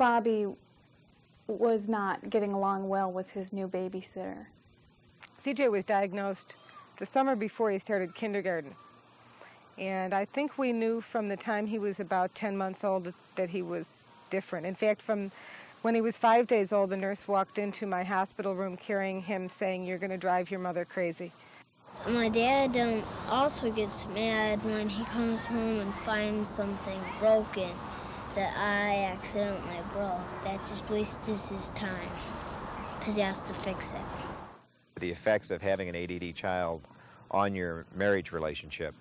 Bobby was not getting along well with his new babysitter. CJ was diagnosed the summer before he started kindergarten. And I think we knew from the time he was about 10 months old that he was different. In fact, from when he was 5 days old, the nurse walked into my hospital room carrying him, saying, "You're going to drive your mother crazy." My dad also gets mad when he comes home and finds something broken that I accidentally broke. That just wastes his time because he has to fix it. The effects of having an ADD child on your marriage relationship,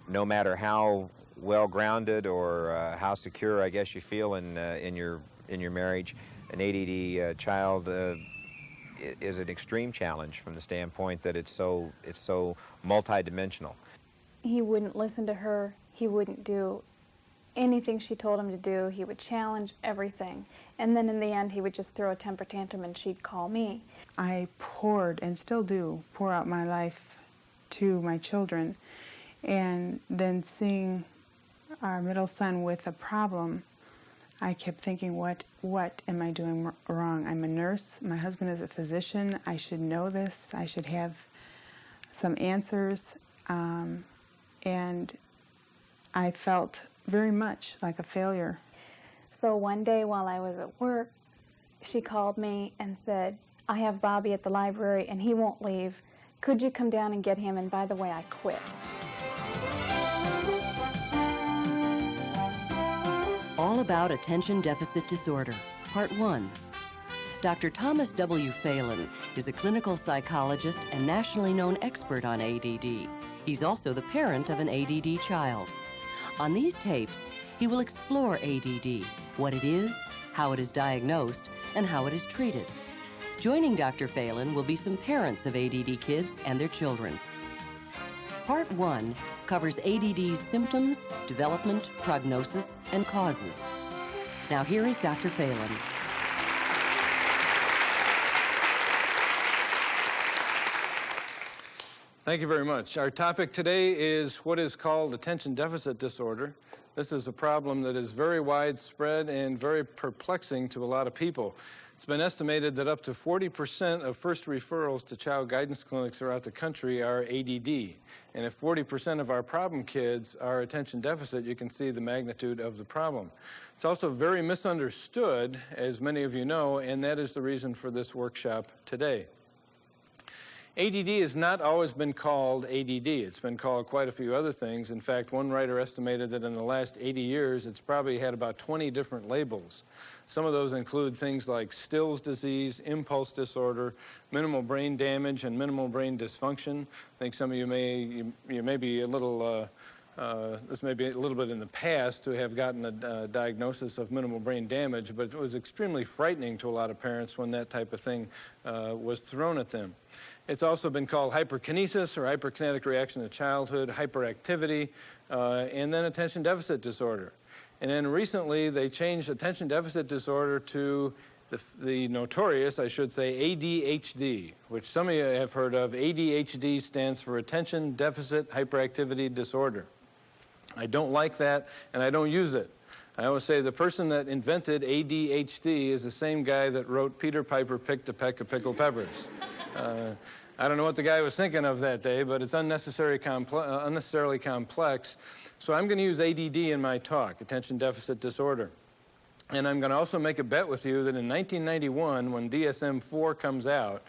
no matter how well-grounded or how secure, I guess, you feel in your marriage, an ADD child is an extreme challenge from the standpoint that it's so multidimensional. He wouldn't listen to her. He wouldn't do anything she told him to do. He would challenge everything. And then in the end, he would just throw a temper tantrum and she'd call me. I poured, and still do, pour out my life to my children. And then seeing our middle son with a problem, I kept thinking, what am I doing wrong? I'm a nurse. My husband is a physician. I should know this. I should have some answers. And I felt very much like a failure. So one day while I was at work, she called me and said, "I have Bobby at the library and he won't leave. Could you come down and get him? And by the way, I quit." All About Attention Deficit Disorder, Part 1. Dr. Thomas W. Phelan is a clinical psychologist and nationally known expert on ADD. He's also the parent of an ADD child. On these tapes, he will explore ADD, what it is, how it is diagnosed, and how it is treated. Joining Dr. Phelan will be some parents of ADD kids and their children. Part 1 covers ADD's symptoms, development, prognosis, and causes. Now here is Dr. Phelan. Thank you very much. Our topic today is what is called attention deficit disorder. This is a problem that is very widespread and very perplexing to a lot of people. It's been estimated that up to 40% of first referrals to child guidance clinics throughout the country are ADD. And if 40% of our problem kids are attention deficit, you can see the magnitude of the problem. It's also very misunderstood, as many of you know, and that is the reason for this workshop today. ADD has not always been called ADD. It's been called quite a few other things. In fact, one writer estimated that in the last 80 years, it's probably had about 20 different labels. Some of those include things like Still's disease, impulse disorder, minimal brain damage, and minimal brain dysfunction. I think some of you may be a little, this may be a little bit in the past to have gotten a diagnosis of minimal brain damage, but it was extremely frightening to a lot of parents when that type of thing was thrown at them. It's also been called hyperkinesis or hyperkinetic reaction to childhood, hyperactivity, and then attention deficit disorder. And then recently they changed attention deficit disorder to the notorious, I should say, ADHD, which some of you have heard of. ADHD stands for Attention Deficit Hyperactivity Disorder. I don't like that, and I don't use it. I always say the person that invented ADHD is the same guy that wrote Peter Piper picked a peck of pickled peppers. I don't know what the guy was thinking of that day, but it's unnecessarily complex. So I'm going to use ADD in my talk, Attention Deficit Disorder. And I'm going to also make a bet with you that in 1991, when DSM-4 comes out,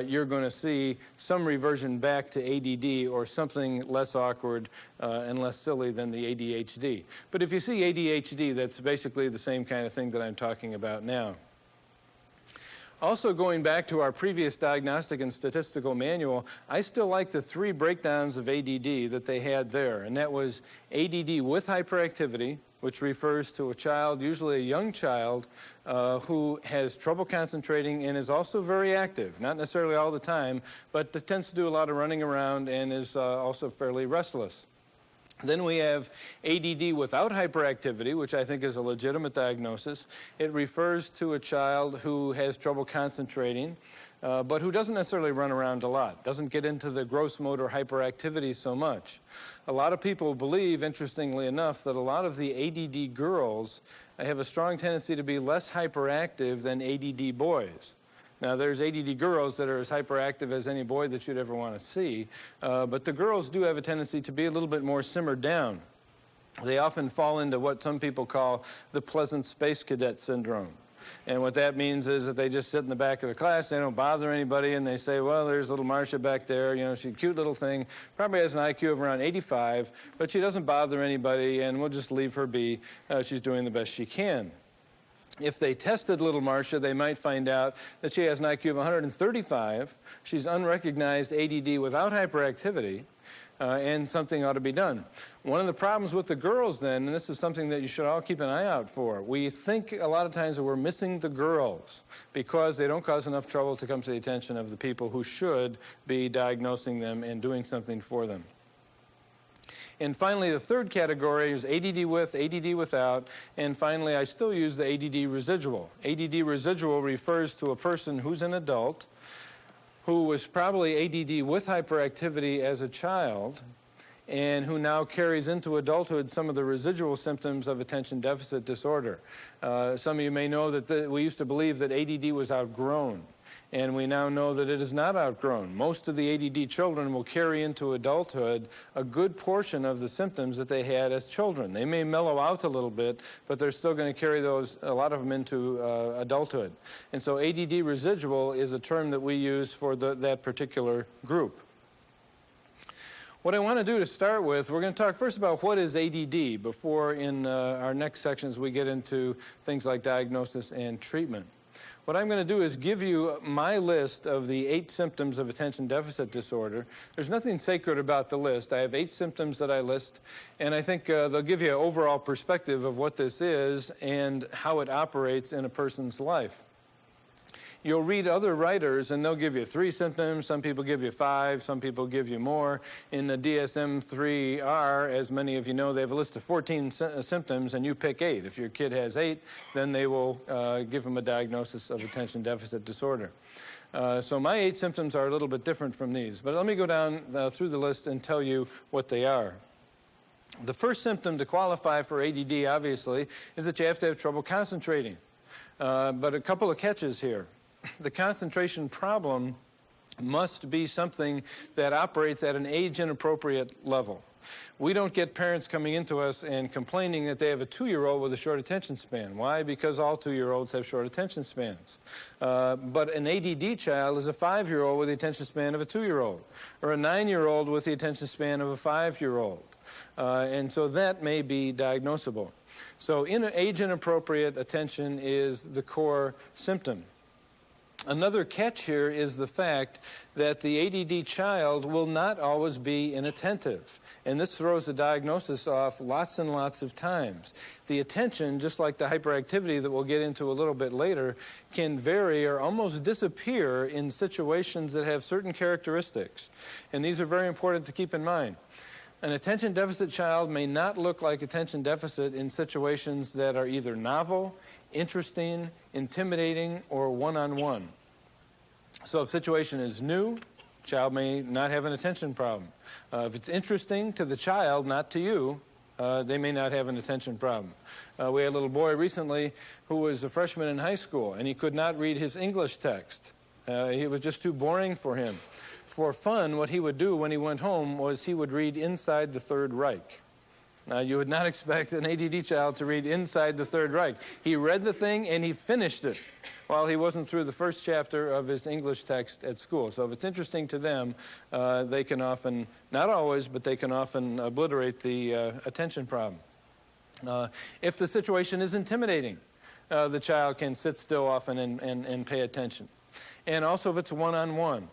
you're going to see some reversion back to ADD or something less awkward and less silly than the ADHD. But if you see ADHD, that's basically the same kind of thing that I'm talking about now. Also, going back to our previous diagnostic and statistical manual, I still like the 3 breakdowns of ADD that they had there, and that was ADD with hyperactivity, which refers to a child, usually a young child, who has trouble concentrating and is also very active, not necessarily all the time, but tends to do a lot of running around and is also fairly restless. Then we have ADD without hyperactivity, which I think is a legitimate diagnosis. It refers to a child who has trouble concentrating, but who doesn't necessarily run around a lot, doesn't get into the gross motor hyperactivity so much. A lot of people believe, interestingly enough, that a lot of the ADD girls have a strong tendency to be less hyperactive than ADD boys. Now, there's ADD girls that are as hyperactive as any boy that you'd ever want to see, but the girls do have a tendency to be a little bit more simmered down. They often fall into what some people call the pleasant space cadet syndrome. And what that means is that they just sit in the back of the class, they don't bother anybody, and they say, well, there's little Marcia back there, you know, she's a cute little thing, probably has an IQ of around 85, but she doesn't bother anybody, and we'll just leave her be. She's doing the best she can. If they tested little Marcia, they might find out that she has an IQ of 135, she's unrecognized ADD without hyperactivity, and something ought to be done. One of the problems with the girls then, and this is something that you should all keep an eye out for, we think a lot of times that we're missing the girls because they don't cause enough trouble to come to the attention of the people who should be diagnosing them and doing something for them. And finally, the third category is ADD with, ADD without, and finally, I still use the ADD residual. ADD residual refers to a person who's an adult who was probably ADD with hyperactivity as a child and who now carries into adulthood some of the residual symptoms of attention deficit disorder. Some of you may know that we used to believe that ADD was outgrown, and we now know that it is not outgrown. Most of the ADD children will carry into adulthood a good portion of the symptoms that they had as children. They may mellow out a little bit, but they're still going to carry those, a lot of them, into adulthood. And so ADD residual is a term that we use for that particular group. What I want to do to start with, we're going to talk first about what is ADD before in our next sections we get into things like diagnosis and treatment. What I'm going to do is give you my list of the 8 symptoms of attention deficit disorder. There's nothing sacred about the list. I have 8 symptoms that I list, and I think they'll give you an overall perspective of what this is and how it operates in a person's life. You'll read other writers, and they'll give you 3 symptoms. Some people give you 5. Some people give you more. In the DSM-3R, as many of you know, they have a list of 14 symptoms, and you pick 8. If your kid has 8, then they will give them a diagnosis of attention deficit disorder. So my 8 symptoms are a little bit different from these. But let me go down through the list and tell you what they are. The first symptom to qualify for ADD, obviously, is that you have to have trouble concentrating. But a couple of catches here. The concentration problem must be something that operates at an age-inappropriate level. We don't get parents coming into us and complaining that they have a 2-year-old with a short attention span. Why? Because all 2-year-olds have short attention spans. But an ADD child is a 5-year-old with the attention span of a 2-year-old, or a 9-year-old with the attention span of a 5-year-old. And so that may be diagnosable. So age-inappropriate attention is the core symptom. Another catch here is the fact that the ADD child will not always be inattentive. And this throws the diagnosis off lots and lots of times. The attention, just like the hyperactivity that we'll get into a little bit later, can vary or almost disappear in situations that have certain characteristics. And these are very important to keep in mind. An attention deficit child may not look like attention deficit in situations that are either novel, interesting, intimidating, or one-on-one. So if the situation is new, child may not have an attention problem. If it's interesting to the child, not to you, they may not have an attention problem. We had a little boy recently who was a freshman in high school, and he could not read his English text. It was just too boring for him. For fun, what he would do when he went home was he would read Inside the Third Reich. Now, you would not expect an ADD child to read Inside the Third Reich. He read the thing and he finished it while he wasn't through the first chapter of his English text at school. So if it's interesting to them, they can often, not always, but they can often obliterate the attention problem. If the situation is intimidating, the child can sit still often and pay attention. And also if it's one-on-one.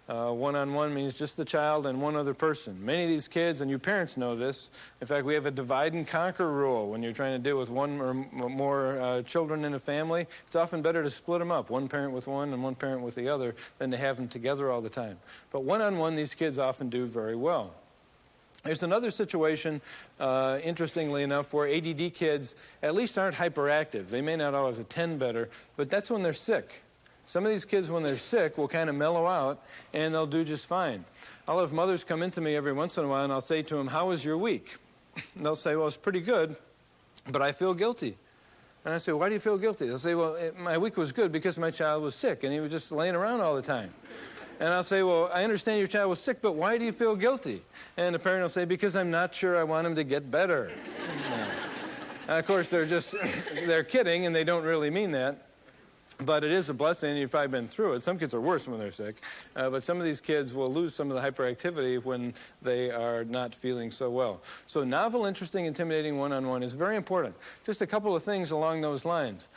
One-on-one means just the child and one other person. Many of these kids, and you parents know this, in fact, we have a divide and conquer rule. When you're trying to deal with one or more children in a family, it's often better to split them up, one parent with one and one parent with the other, than to have them together all the time. But one-on-one, these kids often do very well. There's another situation, interestingly enough, where ADD kids at least aren't hyperactive. They may not always attend better, but that's when they're sick. Some of these kids, when they're sick, will kind of mellow out, and they'll do just fine. I'll have mothers come into me every once in a while, and I'll say to them, "How was your week?" And they'll say, "Well, it's pretty good, but I feel guilty. And I say, why do you feel guilty? They'll say, well, my week was good because my child was sick and he was just laying around all the time. And I'll say, well, I understand your child was sick, but why do you feel guilty? And the parent will say, because I'm not sure I want him to get better. Of course, they're kidding, and they don't really mean that. But it is a blessing, and you've probably been through it. Some kids are worse when they're sick. But some of these kids will lose some of the hyperactivity when they are not feeling so well. So novel, interesting, intimidating one-on-one is very important. Just a couple of things along those lines.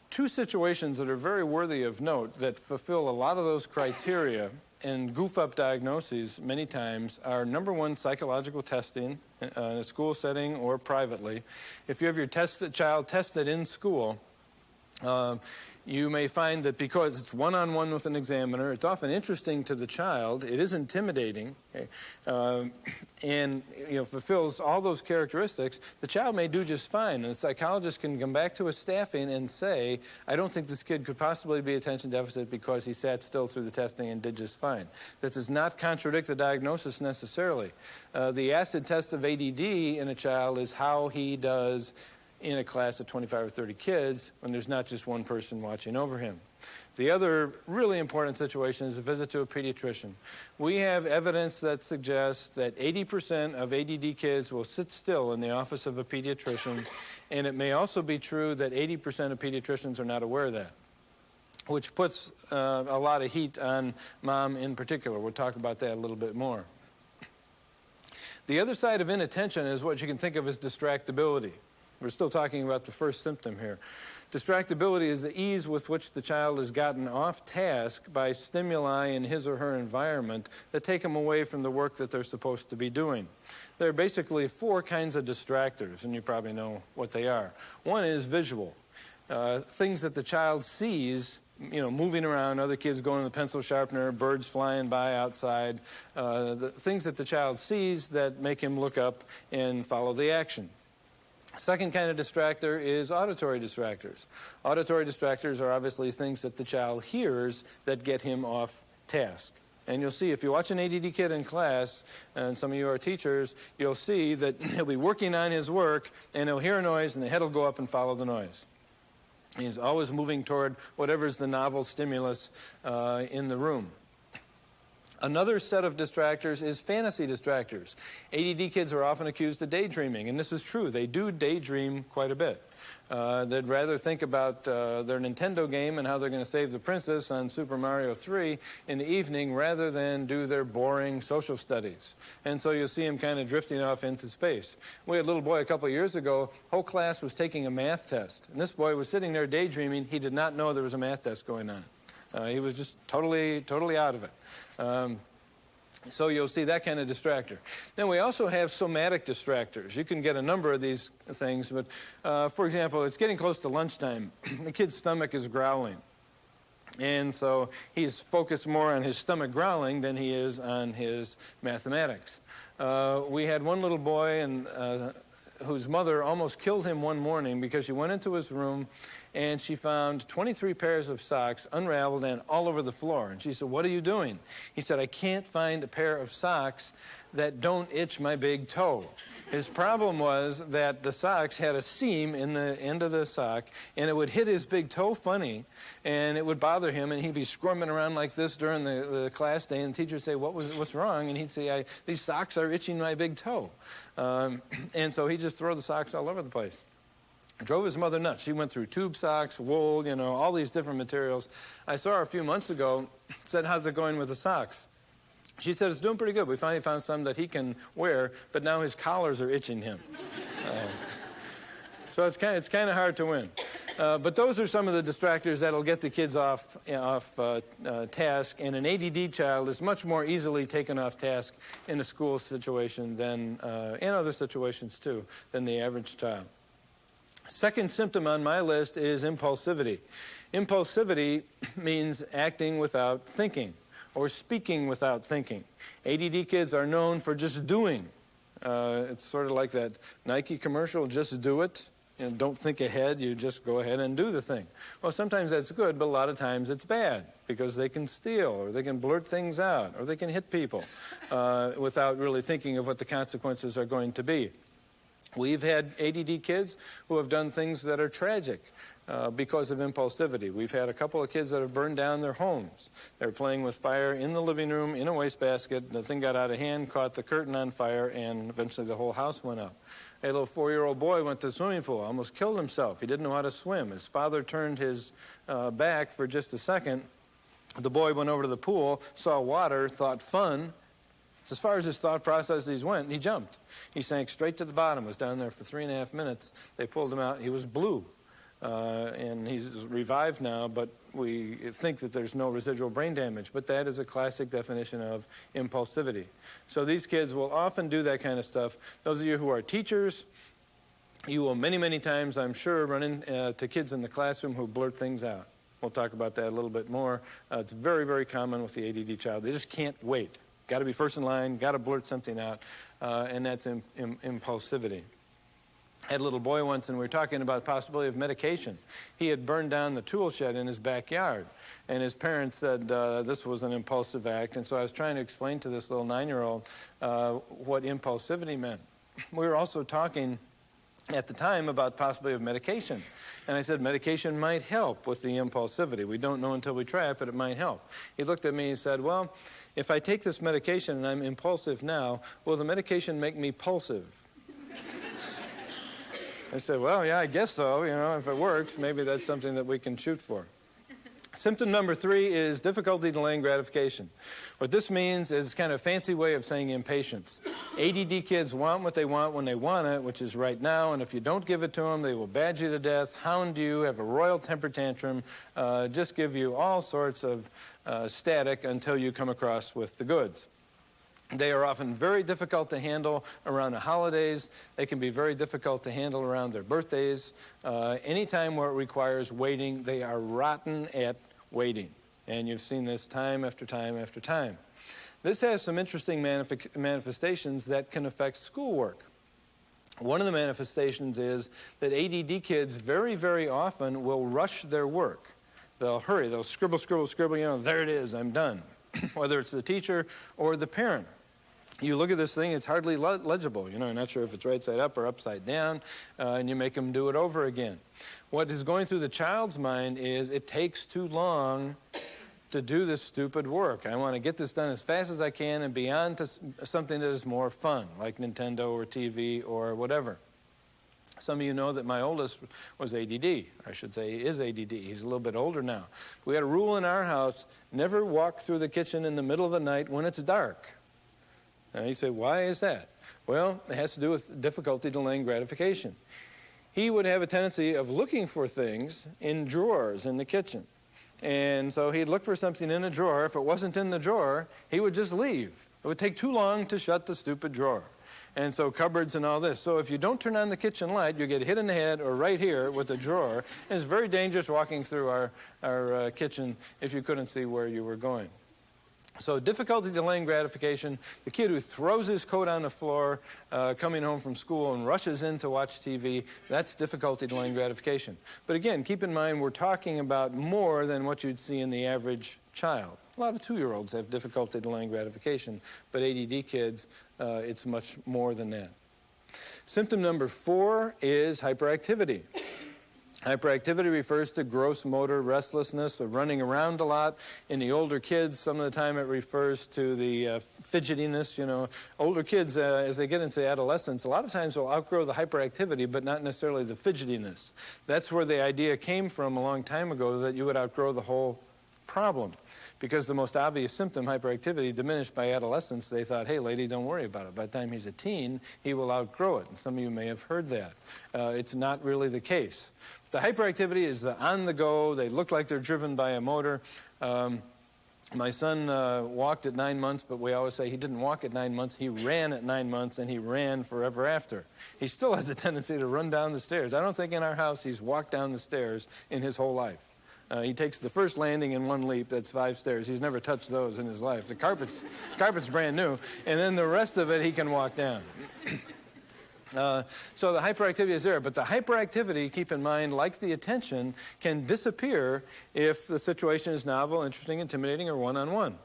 Two situations that are very worthy of note that fulfill a lot of those criteria and goof up diagnoses many times are, number one, psychological testing in a school setting or privately. If you have your child tested in school, you may find that because it's one-on-one with an examiner, it's often interesting to the child, it is intimidating, okay, and fulfills all those characteristics, the child may do just fine. And the psychologist can come back to his staffing and say, I don't think this kid could possibly be attention deficit because he sat still through the testing and did just fine. That does not contradict the diagnosis necessarily. The acid test of ADD in a child is how he does in a class of 25 or 30 kids when there's not just one person watching over him. The other really important situation is a visit to a pediatrician. We have evidence that suggests that 80% of ADD kids will sit still in the office of a pediatrician, and it may also be true that 80% of pediatricians are not aware of that, which puts a lot of heat on mom in particular. We'll talk about that a little bit more. The other side of inattention is what you can think of as distractibility. We're still talking about the first symptom here. Distractibility is the ease with which the child is gotten off task by stimuli in his or her environment that take them away from the work that they're supposed to be doing. There are basically four kinds of distractors, and you probably know what they are. One is visual. Things that the child sees, moving around, other kids going to the pencil sharpener, birds flying by outside, the things that the child sees that make him look up and follow the action. Second kind of distractor is auditory distractors. Auditory distractors are obviously things that the child hears that get him off task. And you'll see if you watch an ADD kid in class, and some of you are teachers, you'll see that he'll be working on his work and he'll hear a noise and the head will go up and follow the noise. He's always moving toward whatever's the novel stimulus in the room. Another set of distractors is fantasy distractors. ADD kids are often accused of daydreaming, and this is true. They do daydream quite a bit. They'd rather think about their Nintendo game and how they're going to save the princess on Super Mario 3 in the evening rather than do their boring social studies. And so you'll see them kind of drifting off into space. We had a little boy a couple of years ago, whole class was taking a math test. And this boy was sitting there daydreaming. He did not know there was a math test going on. He was just totally out of it. So you'll see that kind of distractor. Then we also have somatic distractors. You can get a number of these things, but for example, it's getting close to lunchtime. The kid's stomach is growling. And so he's focused more on his stomach growling than he is on his mathematics. We had one little boy whose mother almost killed him one morning because she went into his room and she found 23 pairs of socks unraveled and all over the floor. And she said, "What are you doing?" He said, "I can't find a pair of socks that don't itch my big toe." His problem was that the socks had a seam in the end of the sock, and it would hit his big toe funny, and it would bother him, and he'd be squirming around like this during the class day, and the teacher would say, what's wrong? And he'd say, these socks are itching my big toe. And so he'd just throw the socks all over the place. Drove his mother nuts. She went through tube socks, wool, all these different materials. I saw her a few months ago, said, "How's it going with the socks?" She said, "It's doing pretty good. We finally found some that he can wear, but now his collars are itching him." So it's kind of hard to win. But those are some of the distractors that'll get the kids off task, and an ADD child is much more easily taken off task in a school situation than, in other situations too, than the average child. Second symptom on my list is impulsivity. Impulsivity means acting without thinking or speaking without thinking. ADD kids are known for just doing. It's sort of like that Nike commercial, just do it. Don't think ahead, you just go ahead and do the thing. Well, sometimes that's good, but a lot of times it's bad because they can steal or they can blurt things out or they can hit people without really thinking of what the consequences are going to be. We've had ADD kids who have done things that are tragic because of impulsivity. We've had a couple of kids that have burned down their homes. They were playing with fire in the living room in a wastebasket. The thing got out of hand, caught the curtain on fire, and eventually the whole house went up. A little 4-year-old boy went to the swimming pool, almost killed himself. He didn't know how to swim. His father turned his back for just a second. The boy went over to the pool, saw water, thought fun. As far as his thought processes went, he jumped. He sank straight to the bottom, was down there for 3.5 minutes. They pulled him out. He was blue. And he's revived now, but we think that there's no residual brain damage. But that is a classic definition of impulsivity. So these kids will often do that kind of stuff. Those of you who are teachers, you will many, many times, I'm sure, run into kids in the classroom who blurt things out. We'll talk about that a little bit more. It's very, very common with the ADD child. They just can't wait. Got to be first in line, got to blurt something out, and that's impulsivity. I had a little boy once, and we were talking about the possibility of medication. He had burned down the tool shed in his backyard, and his parents said this was an impulsive act, and so I was trying to explain to this little 9-year-old what impulsivity meant. We were also talking at the time about the possibility of medication. And I said, medication might help with the impulsivity. We don't know until we try it, but it might help. He looked at me and said, well, if I take this medication and I'm impulsive now, will the medication make me pulsive? I said, well, yeah, I guess so. You know, if it works, maybe that's something that we can shoot for. Symptom number 3 is difficulty delaying gratification. What this means is kind of a fancy way of saying impatience. ADD kids want what they want when they want it, which is right now, and if you don't give it to them, they will badge you to death, hound you, have a royal temper tantrum, just give you all sorts of static until you come across with the goods. They are often very difficult to handle around the holidays. They can be very difficult to handle around their birthdays. Anytime where it requires waiting, they are rotten at waiting. And you've seen this time after time after time. This has some interesting manifestations that can affect schoolwork. One of the manifestations is that ADD kids very, very often will rush their work. They'll hurry. They'll scribble, scribble, scribble. You know, there it is, I'm done. Whether it's the teacher or the parent. You look at this thing, it's hardly legible. You know, you're not sure if it's right side up or upside down, and you make them do it over again. What is going through the child's mind is it takes too long to do this stupid work. I want to get this done as fast as I can and beyond to something that is more fun, like Nintendo or TV or whatever. Some of you know that my oldest was ADD. I should say he is ADD. He's a little bit older now. We had a rule in our house, never walk through the kitchen in the middle of the night when it's dark. Now you say, why is that? Well, it has to do with difficulty delaying gratification. He would have a tendency of looking for things in drawers in the kitchen. And so he'd look for something in a drawer. If it wasn't in the drawer, he would just leave. It would take too long to shut the stupid drawer. And so cupboards and all this. So if you don't turn on the kitchen light, you get hit in the head or right here with a drawer. And it's very dangerous walking through our kitchen if you couldn't see where you were going. So difficulty delaying gratification, the kid who throws his coat on the floor coming home from school and rushes in to watch TV, that's difficulty delaying gratification. But again, keep in mind we're talking about more than what you'd see in the average child. A lot of 2-year-olds have difficulty delaying gratification, but ADD kids, it's much more than that. Symptom number 4 is hyperactivity. Hyperactivity refers to gross motor restlessness, of running around a lot. In the older kids, some of the time it refers to the fidgetiness. You know, older kids, as they get into adolescence, a lot of times will outgrow the hyperactivity, but not necessarily the fidgetiness. That's where the idea came from a long time ago, that you would outgrow the whole problem. Because the most obvious symptom, hyperactivity, diminished by adolescence, they thought, hey, lady, don't worry about it. By the time he's a teen, he will outgrow it. And some of you may have heard that. It's not really the case. The hyperactivity is on the go. They look like they're driven by a motor. My son walked at 9 months, but we always say he didn't walk at 9 months. He ran at 9 months, and he ran forever after. He still has a tendency to run down the stairs. I don't think in our house he's walked down the stairs in his whole life. He takes the first landing in one leap, that's 5 stairs. He's never touched those in his life. The carpet's brand new, and then the rest of it he can walk down. So the hyperactivity is there, but the hyperactivity, keep in mind, like the attention, can disappear if the situation is novel, interesting, intimidating, or one-on-one.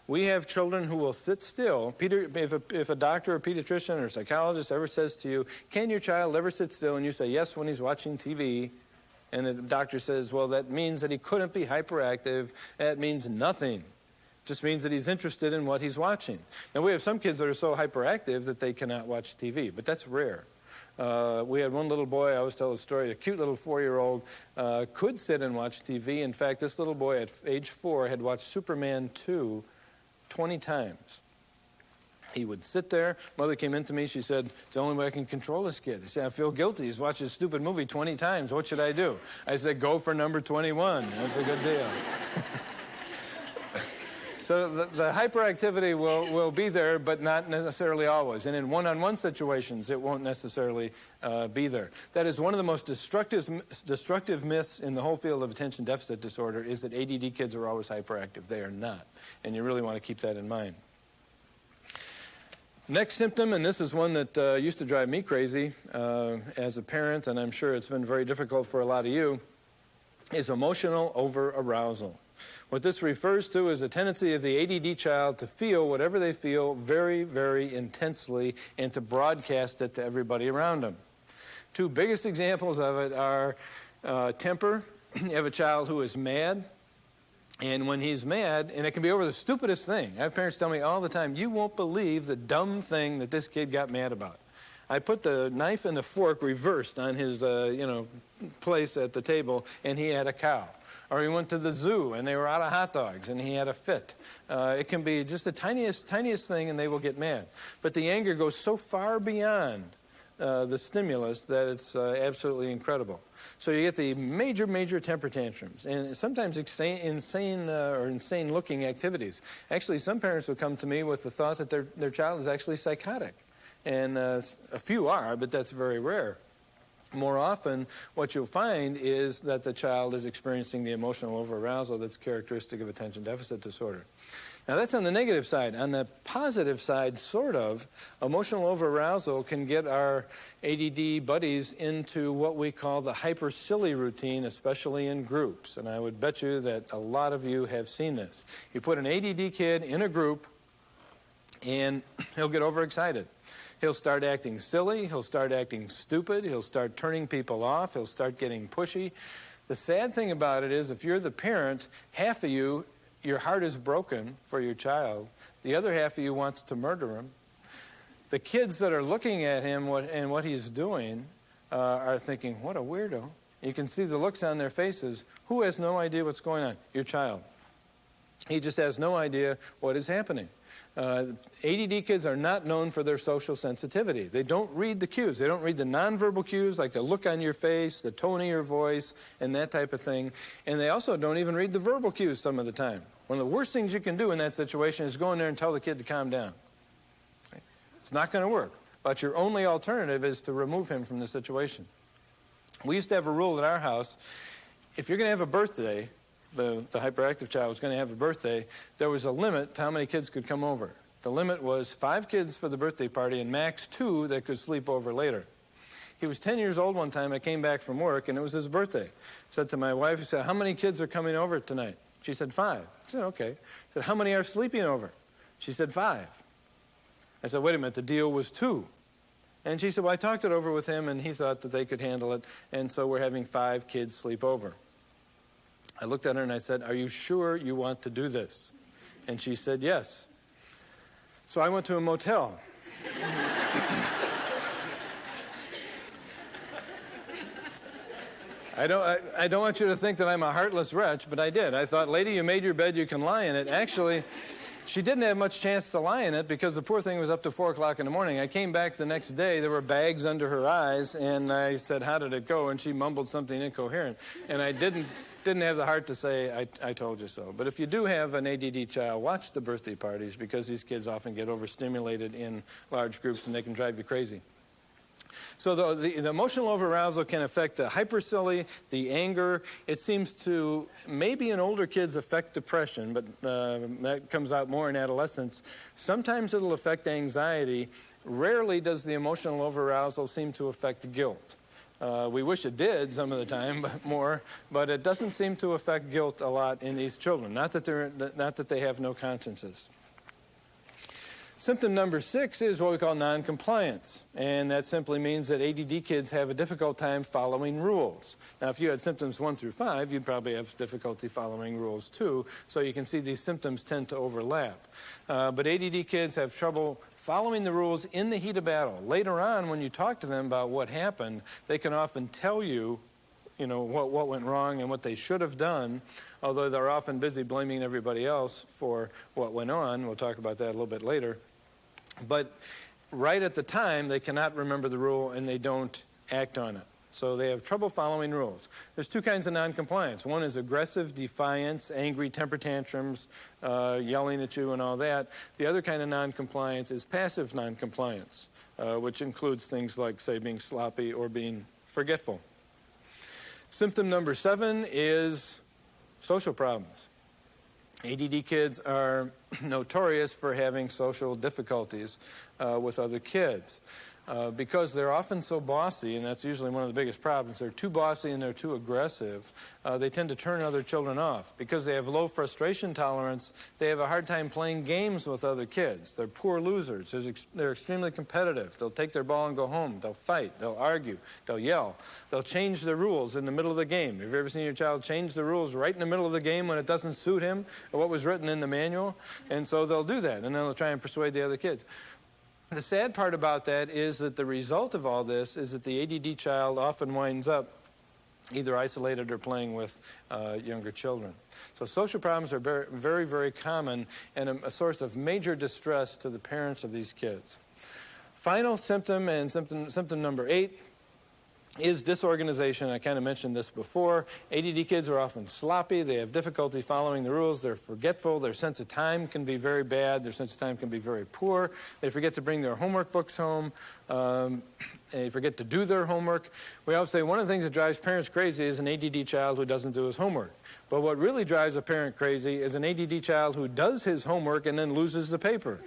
We have children who will sit still. If a doctor or pediatrician or psychologist ever says to you, can your child ever sit still? And you say, yes, when he's watching TV. And the doctor says, well, that means that he couldn't be hyperactive. That means nothing. It just means that he's interested in what he's watching. Now, we have some kids that are so hyperactive that they cannot watch TV, but that's rare. We had one little boy, I always tell a story, a cute little 4-year-old could sit and watch TV. In fact, this little boy at age 4 had watched Superman 2 20 times. He would sit there. Mother came in to me. She said, it's the only way I can control this kid. I said, I feel guilty. He's watched this stupid movie 20 times. What should I do? I said, go for number 21. That's a good deal. So the hyperactivity will be there, but not necessarily always. And in one-on-one situations, it won't necessarily be there. That is one of the most destructive myths in the whole field of attention deficit disorder, is that ADD kids are always hyperactive. They are not. And you really want to keep that in mind. Next symptom, and this is one that used to drive me crazy as a parent, and I'm sure it's been very difficult for a lot of you, is emotional over-arousal. What this refers to is a tendency of the ADD child to feel whatever they feel very, very intensely and to broadcast it to everybody around them. Two biggest examples of it are temper. You have a child who is mad. And when he's mad, and it can be over the stupidest thing. I have parents tell me all the time, you won't believe the dumb thing that this kid got mad about. I put the knife and the fork reversed on his, place at the table, and he had a cow. Or he went to the zoo, and they were out of hot dogs, and he had a fit. It can be just the tiniest thing, and they will get mad. But the anger goes so far beyond the stimulus that it's absolutely incredible. So you get the major temper tantrums, and sometimes insane-looking activities. Actually, some parents will come to me with the thought that their child is actually psychotic. And a few are, but that's very rare. More often, what you'll find is that the child is experiencing the emotional over-arousal that's characteristic of attention deficit disorder. Now, that's on the negative side. On the positive side, sort of, emotional over-arousal can get our ADD buddies into what we call the hyper-silly routine, especially in groups. And I would bet you that a lot of you have seen this. You put an ADD kid in a group, and he'll get overexcited. He'll start acting silly. He'll start acting stupid. He'll start turning people off. He'll start getting pushy. The sad thing about it is, if you're the parent, half of you, your heart is broken for your child. The other half of you wants to murder him. The kids that are looking at him and what he's doing are thinking, what a weirdo. You can see the looks on their faces. Who has no idea what's going on? Your child. He just has no idea what is happening. ADD kids are not known for their social sensitivity. They don't read the cues. They don't read the nonverbal cues, like the look on your face, the tone of your voice, and that type of thing. And they also don't even read the verbal cues some of the time. One of the worst things you can do in that situation is go in there and tell the kid to calm down. It's not going to work. But your only alternative is to remove him from the situation. We used to have a rule at our house. If you're going to have a birthday, the hyperactive child was going to have a birthday, there was a limit to how many kids could come over. The limit was 5 kids for the birthday party and max 2 that could sleep over later. He was 10 years old one time. I came back from work, and it was his birthday. I said to my wife, he said, how many kids are coming over tonight? She said, 5. I said, okay. I said, how many are sleeping over? She said, 5. I said, wait a minute, the deal was 2. And she said, well, I talked it over with him, and he thought that they could handle it, and so we're having 5 kids sleep over. I looked at her and I said, are you sure you want to do this? And she said, yes. So I went to a motel. I don't want you to think that I'm a heartless wretch, but I did. I thought, lady, you made your bed, you can lie in it. Actually, she didn't have much chance to lie in it because the poor thing was up to 4 o'clock in the morning. I came back the next day. There were bags under her eyes, and I said, how did it go? And she mumbled something incoherent. And I didn't have the heart to say, I told you so. But if you do have an ADD child, watch the birthday parties, because these kids often get overstimulated in large groups and they can drive you crazy. So the emotional over-arousal can affect the hypersilly, the anger. It seems to, maybe in older kids, affect depression, but that comes out more in adolescence. Sometimes it'll affect anxiety. Rarely does the emotional over-arousal seem to affect guilt. We wish it did some of the time, but it doesn't seem to affect guilt a lot in these children. Not that they have no consciences. Symptom number 6 is what we call noncompliance, and that simply means that ADD kids have a difficult time following rules. Now, if you had symptoms 1 through 5, you'd probably have difficulty following rules too, so you can see these symptoms tend to overlap. But ADD kids have trouble following the rules in the heat of battle. Later on, when you talk to them about what happened, they can often tell you, what went wrong and what they should have done, although they're often busy blaming everybody else for what went on. We'll talk about that a little bit later. But right at the time, they cannot remember the rule and they don't act on it. So they have trouble following rules. There's 2 kinds of noncompliance. One is aggressive defiance, angry temper tantrums, yelling at you and all that. The other kind of noncompliance is passive noncompliance, which includes things like, say, being sloppy or being forgetful. Symptom number 7 is social problems. ADD kids are notorious for having social difficulties with other kids because they're often so bossy, and that's usually one of the biggest problems. They're too bossy and they're too aggressive. They tend to turn other children off. Because they have low frustration tolerance, they have a hard time playing games with other kids. They're poor losers. They're extremely competitive. They'll take their ball and go home. They'll fight. They'll argue. They'll yell. They'll change the rules in the middle of the game. Have you ever seen your child change the rules right in the middle of the game when it doesn't suit him or what was written in the manual? And so they'll do that, and then they'll try and persuade the other kids. The sad part about that is that the result of all this is that the ADD child often winds up either isolated or playing with younger children. So social problems are very, very, very common and a source of major distress to the parents of these kids. Final symptom, and symptom number 8, is disorganization. I kind of mentioned this before. ADD kids are often sloppy. They have difficulty following the rules. They're forgetful. Their sense of time can be very bad. Their sense of time can be very poor. They forget to bring their homework books home. They forget to do their homework. We always say one of the things that drives parents crazy is an ADD child who doesn't do his homework. But what really drives a parent crazy is an ADD child who does his homework and then loses the paper.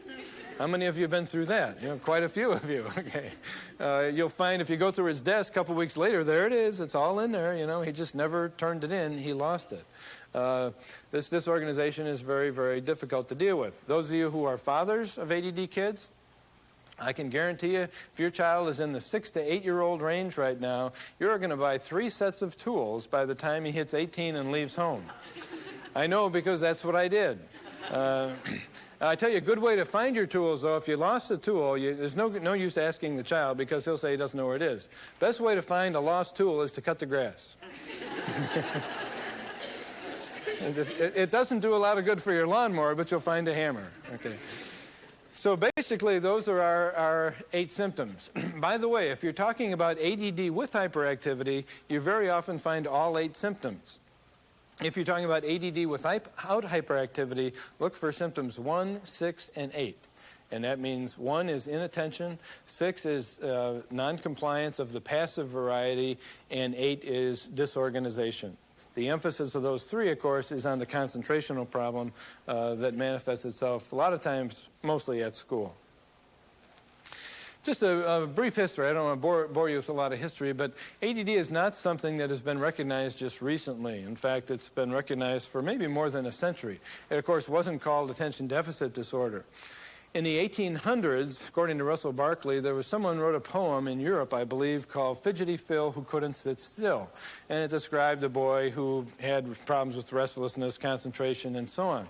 How many of you have been through that? Quite a few of you. Okay. You'll find if you go through his desk a couple weeks later, there it is. It's all in there. He just never turned it in. He lost it. This disorganization is very, very difficult to deal with. Those of you who are fathers of ADD kids, I can guarantee you, if your child is in the 6 to 8-year-old range right now, you're going to buy 3 sets of tools by the time he hits 18 and leaves home. I know because that's what I did. I tell you, a good way to find your tools, though, if you lost a tool, there's no use asking the child because he'll say he doesn't know where it is. Best way to find a lost tool is to cut the grass. It doesn't do a lot of good for your lawnmower, but you'll find a hammer. Okay. So basically, those are our 8 symptoms. By the way, if you're talking about ADD with hyperactivity, you very often find all 8 symptoms. If you're talking about ADD without hyperactivity, look for symptoms 1, 6, and 8. And that means 1 is inattention, 6 is noncompliance of the passive variety, and 8 is disorganization. The emphasis of those 3, of course, is on the concentrational problem that manifests itself a lot of times mostly at school. Just a brief history. I don't want to bore you with a lot of history, but ADD is not something that has been recognized just recently. In fact, it's been recognized for maybe more than a century. It, of course, wasn't called attention deficit disorder. In the 1800s, according to Russell Barkley, there was someone who wrote a poem in Europe, I believe, called Fidgety Phil Who Couldn't Sit Still. And it described a boy who had problems with restlessness, concentration, and so on.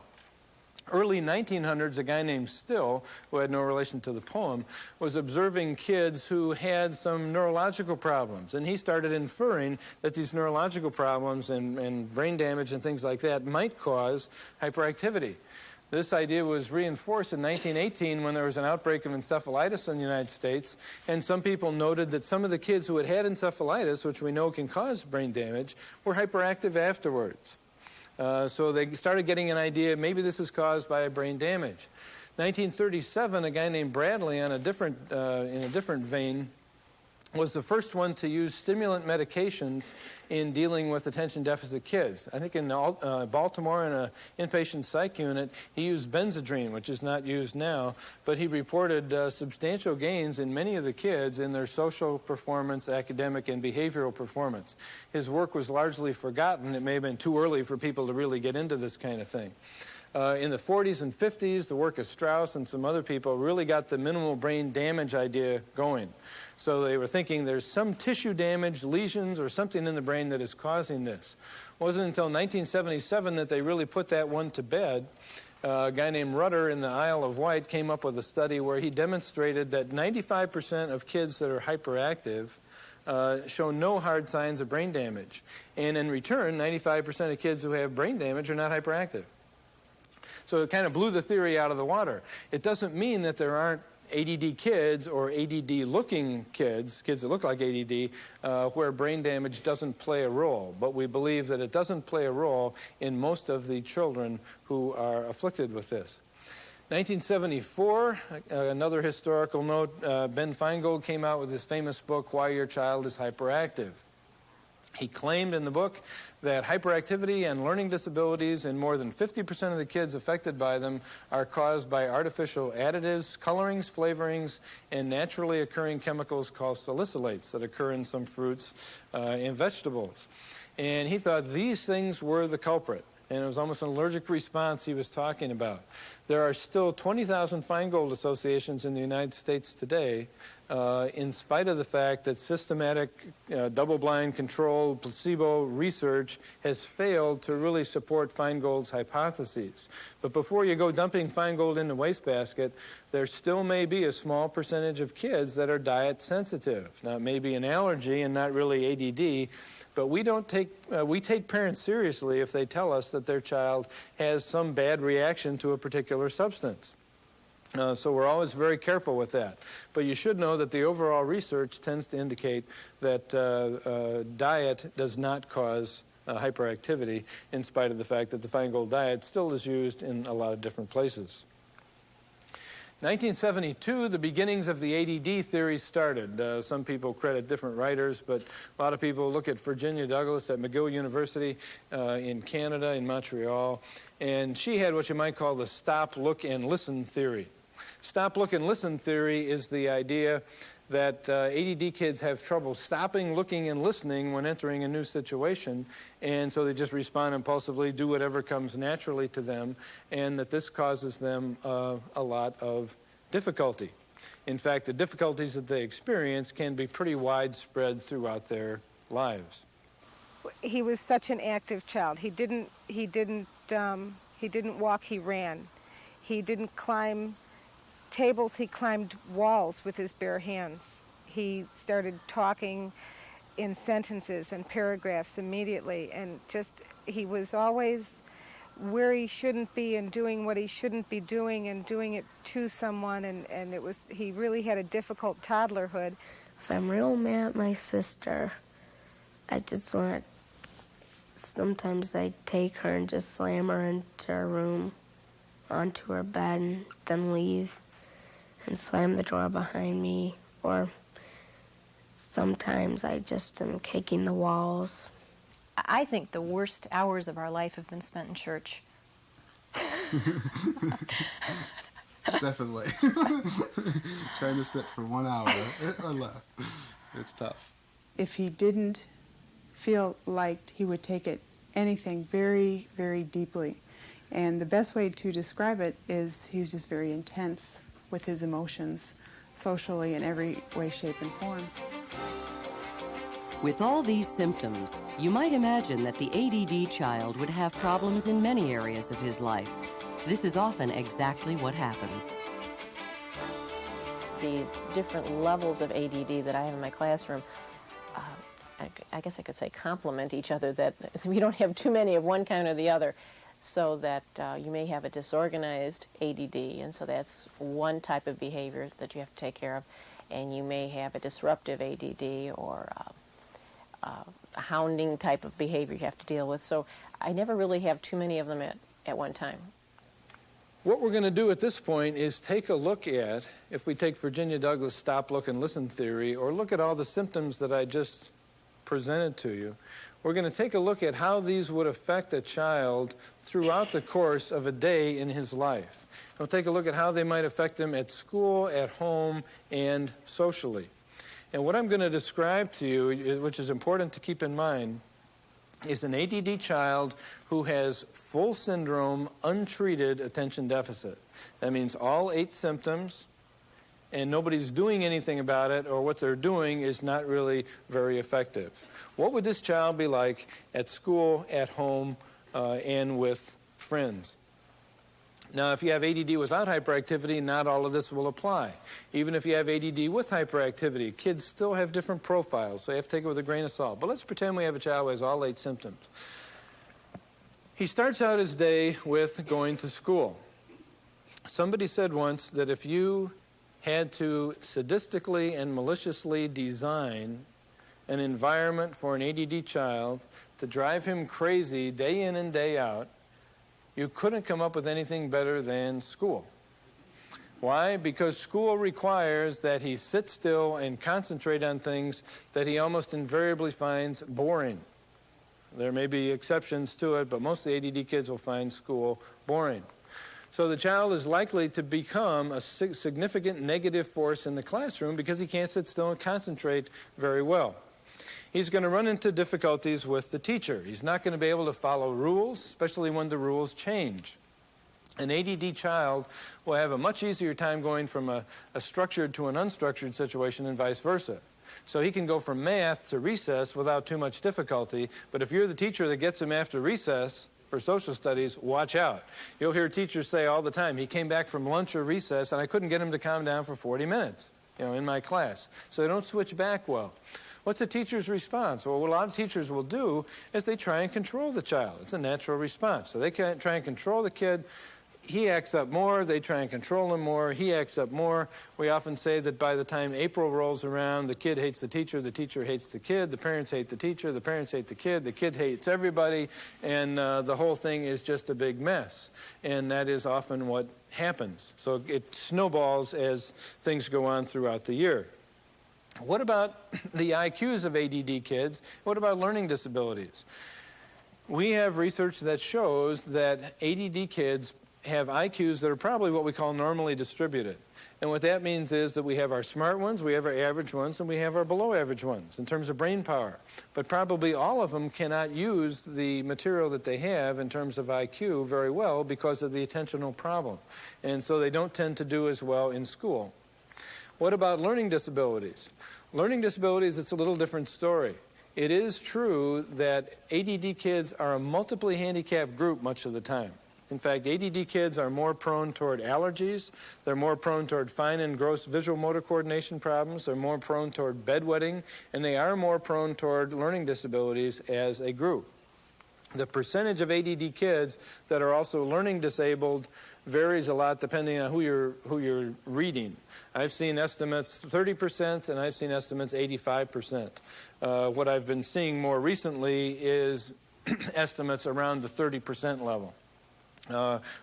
Early 1900s, a guy named Still, who had no relation to the poem, was observing kids who had some neurological problems. And he started inferring that these neurological problems and brain damage and things like that might cause hyperactivity. This idea was reinforced in 1918 when there was an outbreak of encephalitis in the United States, and some people noted that some of the kids who had had encephalitis, which we know can cause brain damage, were hyperactive afterwards. So they started getting an idea, maybe this is caused by brain damage. 1937, a guy named Bradley, in a different vein, was the first one to use stimulant medications in dealing with attention deficit kids. I think in Baltimore, in an inpatient psych unit, he used Benzedrine, which is not used now, but he reported substantial gains in many of the kids in their social performance, academic, and behavioral performance. His work was largely forgotten. It may have been too early for people to really get into this kind of thing. In the 40s and 50s, the work of Strauss and some other people really got the minimal brain damage idea going. So they were thinking there's some tissue damage, lesions, or something in the brain that is causing this. It wasn't until 1977 that they really put that one to bed. A guy named Rutter in the Isle of Wight came up with a study where he demonstrated that 95% of kids that are hyperactive show no hard signs of brain damage. And in return, 95% of kids who have brain damage are not hyperactive. So it kind of blew the theory out of the water. It doesn't mean that there aren't ADD kids or ADD-looking kids, kids that look like ADD, where brain damage doesn't play a role. But we believe that it doesn't play a role in most of the children who are afflicted with this. 1974, another historical note, Ben Feingold came out with his famous book, Why Your Child is Hyperactive. He claimed in the book that hyperactivity and learning disabilities in more than 50% of the kids affected by them are caused by artificial additives, colorings, flavorings, and naturally occurring chemicals called salicylates that occur in some fruits and vegetables. And he thought these things were the culprit. And it was almost an allergic response he was talking about. There are still 20,000 Feingold associations in the United States today, in spite of the fact that systematic double-blind controlled placebo research has failed to really support Feingold's hypotheses. But before you go dumping Feingold in the wastebasket, there still may be a small percentage of kids that are diet sensitive. Now, it may be an allergy and not really ADD, but we take parents seriously if they tell us that their child has some bad reaction to a particular substance. So we're always very careful with that. But you should know that the overall research tends to indicate that diet does not cause hyperactivity, in spite of the fact that the Feingold diet still is used in a lot of different places. 1972, the beginnings of the ADD theory started. Some people credit different writers, but a lot of people look at Virginia Douglas at McGill University in Canada, in Montreal, and she had what you might call the stop, look, and listen theory. Stop, look, and listen theory is the idea that ADD kids have trouble stopping, looking, and listening when entering a new situation, and so they just respond impulsively, do whatever comes naturally to them, and that this causes them a lot of difficulty. In fact, the difficulties that they experience can be pretty widespread throughout their lives. He was such an active child. He didn't walk, he ran. He didn't climb tables, he climbed walls with his bare hands. He started talking in sentences and paragraphs immediately, and he was always where he shouldn't be and doing what he shouldn't be doing and doing it to someone, and he really had a difficult toddlerhood. If I'm real mad at my sister, sometimes I take her and just slam her into her room, onto her bed, and then leave and slam the door behind me. Or sometimes I just am kicking the walls. I think the worst hours of our life have been spent in church. Definitely. Trying to sit for 1 hour or less. It's tough. If he didn't feel liked, he would take anything very, very deeply. And the best way to describe it is he was just very intense with his emotions, socially, in every way, shape, and form. With all these symptoms, you might imagine that the ADD child would have problems in many areas of his life. This is often exactly what happens. The different levels of ADD that I have in my classroom, I guess I could say complement each other, that we don't have too many of one kind or the other, so that you may have a disorganized ADD, and so that's one type of behavior that you have to take care of, and you may have a disruptive ADD or a hounding type of behavior you have to deal with. So I never really have too many of them at one time. What we're going to do at this point is take a look at, if we take Virginia Douglas' stop, look, and listen theory, or look at all the symptoms that I just presented to you, we're going to take a look at how these would affect a child throughout the course of a day in his life. We'll take a look at how they might affect him at school, at home, and socially. And what I'm going to describe to you, which is important to keep in mind, is an ADD child who has full syndrome, untreated attention deficit. That means all 8 symptoms, and nobody's doing anything about it, or what they're doing is not really very effective. What would this child be like at school, at home, and with friends? Now, if you have ADD without hyperactivity, not all of this will apply. Even if you have ADD with hyperactivity, kids still have different profiles, so you have to take it with a grain of salt. But let's pretend we have a child who has all 8 symptoms. He starts out his day with going to school. Somebody said once that if you had to sadistically and maliciously design an environment for an ADD child to drive him crazy day in and day out, you couldn't come up with anything better than school. Why? Because school requires that he sit still and concentrate on things that he almost invariably finds boring. There may be exceptions to it, but most of the ADD kids will find school boring. So the child is likely to become a significant negative force in the classroom because he can't sit still and concentrate very well. He's going to run into difficulties with the teacher. He's not going to be able to follow rules, especially when the rules change. An ADD child will have a much easier time going from a structured to an unstructured situation and vice versa. So he can go from math to recess without too much difficulty, but if you're the teacher that gets him after recess for social studies, watch out. You'll hear teachers say all the time, he came back from lunch or recess and I couldn't get him to calm down for 40 minutes, in my class. So they don't switch back well. What's the teacher's response? Well, what a lot of teachers will do is they try and control the child. It's a natural response. So they can try and control the kid. He acts up more. They try and control him more. He acts up more. We often say that by the time April rolls around, the kid hates the teacher hates the kid, the parents hate the teacher, the parents hate the kid hates everybody, and the whole thing is just a big mess. And that is often what happens. So it snowballs as things go on throughout the year. What about the IQs of ADD kids? What about learning disabilities? We have research that shows that ADD kids have IQs that are probably what we call normally distributed. And what that means is that we have our smart ones, we have our average ones, and we have our below average ones in terms of brain power. But probably all of them cannot use the material that they have in terms of IQ very well because of the attentional problem. And so they don't tend to do as well in school. What about learning disabilities? Learning disabilities, it's a little different story. It is true that ADD kids are a multiply handicapped group much of the time. In fact, ADD kids are more prone toward allergies, they're more prone toward fine and gross visual motor coordination problems, they're more prone toward bedwetting, and they are more prone toward learning disabilities as a group. The percentage of ADD kids that are also learning disabled varies a lot depending on who you're reading. I've seen estimates 30% and I've seen estimates 85%. What I've been seeing more recently is estimates around the 30% level.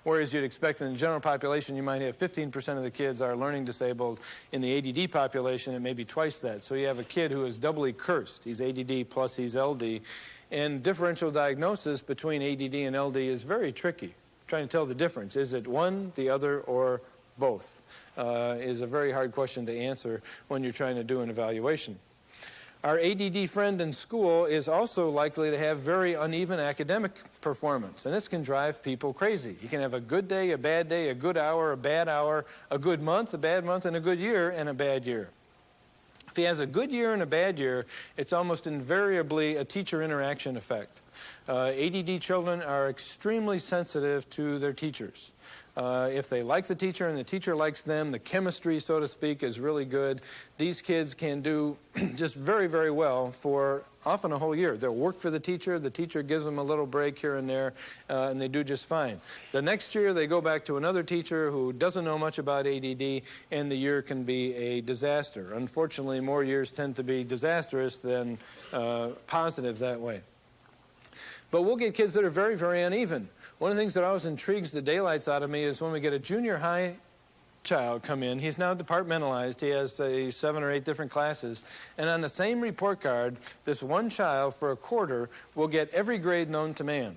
Whereas you'd expect in the general population you might have 15% of the kids are learning disabled. In the ADD population it may be twice that. So you have a kid who is doubly cursed. He's ADD plus he's LD. And differential diagnosis between ADD and LD is very tricky. Trying to tell the difference. Is it one, the other, or both? Is a very hard question to answer when you're trying to do an evaluation. Our ADD friend in school is also likely to have very uneven academic performance, and this can drive people crazy. You can have a good day, a bad day, a good hour, a bad hour, a good month, a bad month, and a good year, and a bad year. If he has a good year and a bad year, it's almost invariably a teacher interaction effect. ADD children are extremely sensitive to their teachers. If they like the teacher and the teacher likes them, the chemistry, so to speak, is really good. These kids can do just very, very well for often a whole year. They'll work for the teacher gives them a little break here and there, and they do just fine. The next year they go back to another teacher who doesn't know much about ADD, and the year can be a disaster. Unfortunately, more years tend to be disastrous than positive that way. But we'll get kids that are very, very uneven. One of the things that always intrigues the daylights out of me is when we get a junior high child come in. He's now departmentalized. He has, say, 7 or 8 different classes. And on the same report card, this one child for a quarter will get every grade known to man.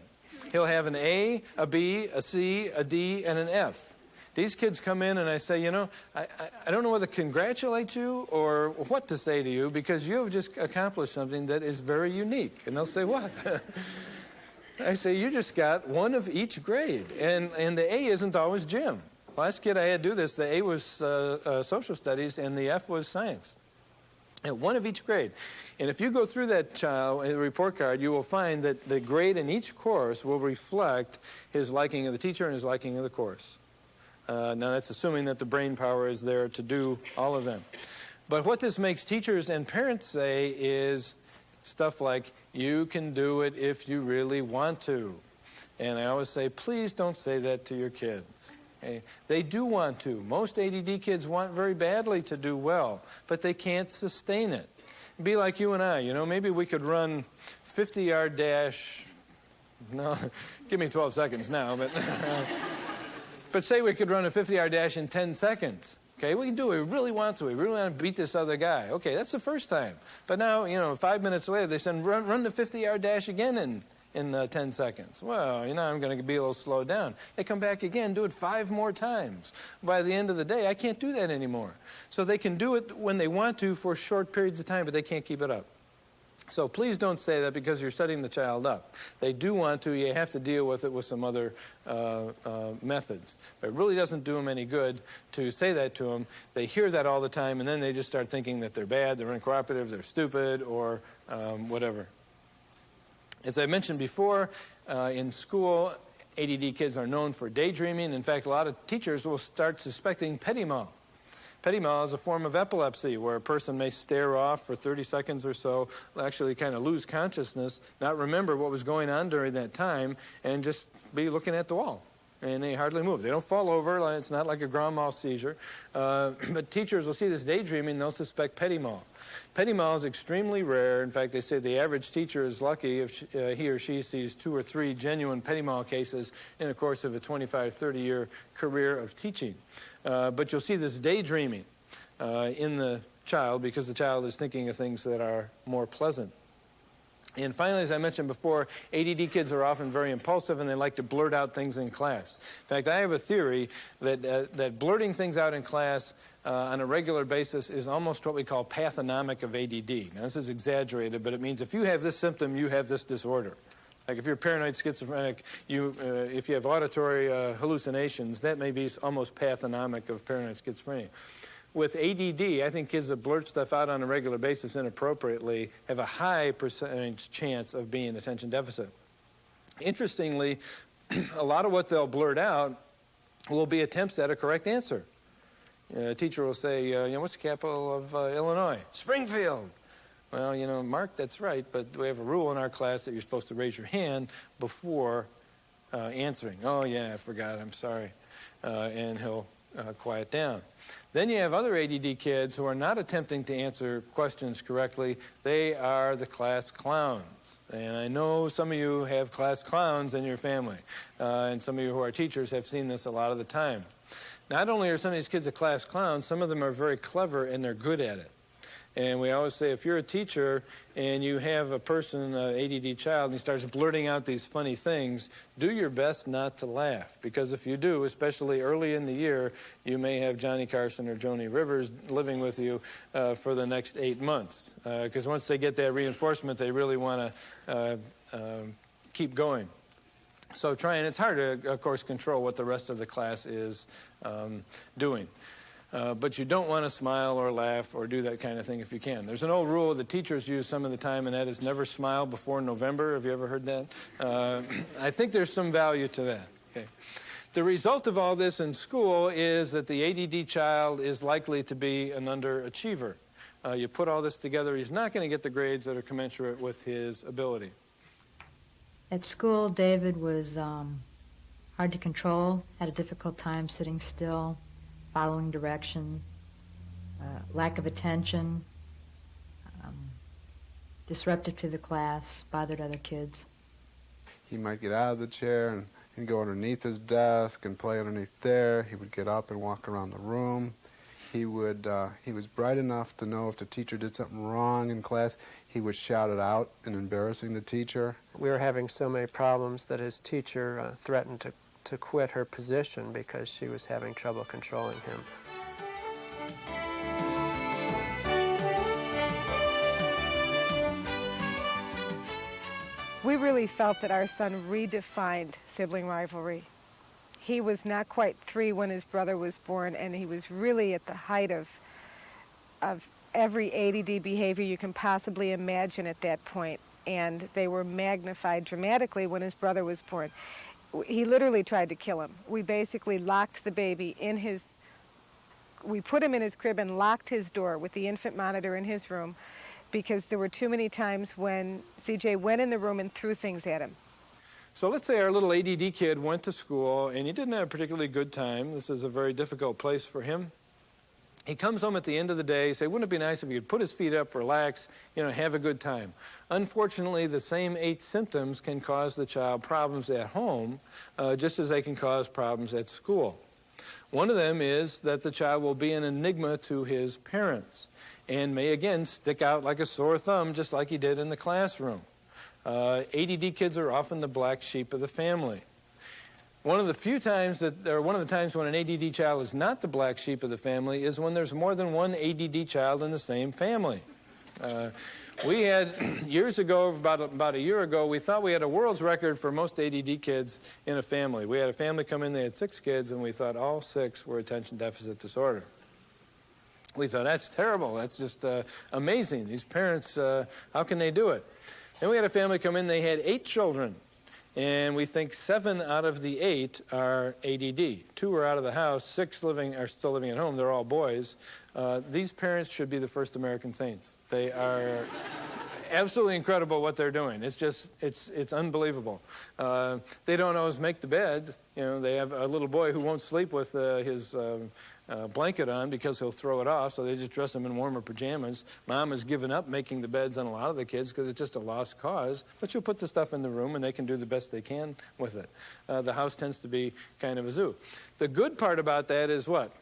He'll have an A, a B, a C, a D, and an F. These kids come in and I say, you know, I don't know whether to congratulate you or what to say to you because you have just accomplished something that is very unique. And they'll say, what? I say, you just got one of each grade. And the A isn't always gym. Last kid I had do this, the A was social studies and the F was science. And one of each grade. And if you go through that child report card, you will find that the grade in each course will reflect his liking of the teacher and his liking of the course. Now that's assuming that the brain power is there to do all of them. But what this makes teachers and parents say is stuff like, you can do it if you really want to. And I always say, please don't say that to your kids. Okay? They do want to. Most ADD kids want very badly to do well, but they can't sustain it. It'd be like you and I, you know, maybe we could run 50-yard dash. No, give me 12 seconds now, but say we could run a 50-yard dash in 10 seconds. Okay, we can do it. We really want to. We really want to beat this other guy. Okay, that's the first time. But now, you know, 5 minutes later, they said, run the 50-yard dash again in 10 seconds. Well, you know, I'm going to be a little slowed down. They come back again, do it 5 more times. By the end of the day, I can't do that anymore. So they can do it when they want to for short periods of time, but they can't keep it up. So please don't say that because you're setting the child up. They do want to. You have to deal with it with some other methods. But it really doesn't do them any good to say that to them. They hear that all the time, and then they just start thinking that they're bad, they're uncooperative, they're stupid, or whatever. As I mentioned before, in school, ADD kids are known for daydreaming. In fact, a lot of teachers will start suspecting petit mal. Petit mal is a form of epilepsy where a person may stare off for 30 seconds or so, actually kind of lose consciousness, not remember what was going on during that time, and just be looking at the wall. And they hardly move. They don't fall over. It's not like a grand mal seizure. But teachers will see this daydreaming, and they'll suspect petit mal. Petit mal is extremely rare. In fact, they say the average teacher is lucky if he or she sees 2 or 3 genuine petit mal cases in the course of a 25, 30-year career of teaching. But you'll see this daydreaming in the child because the child is thinking of things that are more pleasant. And finally, as I mentioned before, ADD kids are often very impulsive and they like to blurt out things in class. In fact, I have a theory that blurting things out in class on a regular basis is almost what we call pathognomic of ADD. Now, this is exaggerated, but it means if you have this symptom, you have this disorder. Like if you're paranoid schizophrenic, if you have auditory hallucinations, that may be almost pathognomic of paranoid schizophrenia. With ADD, I think kids that blurt stuff out on a regular basis inappropriately have a high percentage chance of being attention deficit. Interestingly, a lot of what they'll blurt out will be attempts at a correct answer. A teacher will say, you know, what's the capital of Illinois? Springfield. Well, you know, Mark, that's right, but we have a rule in our class that you're supposed to raise your hand before answering. Oh, yeah, I forgot, I'm sorry. And he'll quiet down. Then you have other ADD kids who are not attempting to answer questions correctly. They are the class clowns. And I know some of you have class clowns in your family. And some of you who are teachers have seen this a lot of the time. Not only are some of these kids a class clown, some of them are very clever and they're good at it. And we always say if you're a teacher and you have a person, an ADD child, and he starts blurting out these funny things, do your best not to laugh. Because if you do, especially early in the year, you may have Johnny Carson or Joni Rivers living with you for the next 8 months. Because once they get that reinforcement, they really want to keep going. So it's hard to, of course, control what the rest of the class is doing. But you don't want to smile or laugh or do that kind of thing if you can. There's an old rule that teachers use some of the time, and that is never smile before November. Have you ever heard that? I think there's some value to that. Okay. The result of all this in school is that the ADD child is likely to be an underachiever. You put all this together, he's not going to get the grades that are commensurate with his ability. At school, David was hard to control, had a difficult time sitting still, following direction, lack of attention, disruptive to the class, bothered other kids. He might get out of the chair and He'd go underneath his desk and play underneath there. He would get up and walk around the room. He was bright enough to know if the teacher did something wrong in class, he would shout it out and embarrassing the teacher. We were having so many problems that his teacher threatened to quit her position because she was having trouble controlling him. We really felt that our son redefined sibling rivalry. He was not quite 3 when his brother was born, and he was really at the height of every ADD behavior you can possibly imagine at that point, and they were magnified dramatically when his brother was born. He literally tried to kill him. We basically locked the baby in his, we put him in his crib and locked his door with the infant monitor in his room because there were too many times when CJ went in the room and threw things at him. So let's say our little ADD kid went to school and he didn't have a particularly good time. This is a very difficult place for him. He comes home at the end of the day, say, wouldn't it be nice if he could put his feet up, relax, have a good time? Unfortunately, the same 8 symptoms can cause the child problems at home, just as they can cause problems at school. One of them is that the child will be an enigma to his parents and may again stick out like a sore thumb, just like he did in the classroom. ADD kids are often the black sheep of the family. One of the times when an ADD child is not the black sheep of the family is when there's more than one ADD child in the same family. We had, years ago, about a year ago, we thought we had a world's record for most ADD kids in a family. We had a family come in, they had 6 kids, and we thought all 6 were attention deficit disorder. We thought, that's terrible, that's just amazing. These parents, how can they do it? Then we had a family come in, they had 8 children. And we think 7 out of the 8 are ADD. 2 are out of the house, 6 are still living at home. They're all boys. These parents should be the first American saints. They are absolutely incredible what they're doing. It's just, it's unbelievable. They don't always make the bed. They have a little boy who won't sleep with his blanket on because he'll throw it off, so they just dress him in warmer pajamas. Mom has given up making the beds on a lot of the kids because it's just a lost cause, but she'll put the stuff in the room and they can do the best they can with it. The house tends to be kind of a zoo. The good part about that is what?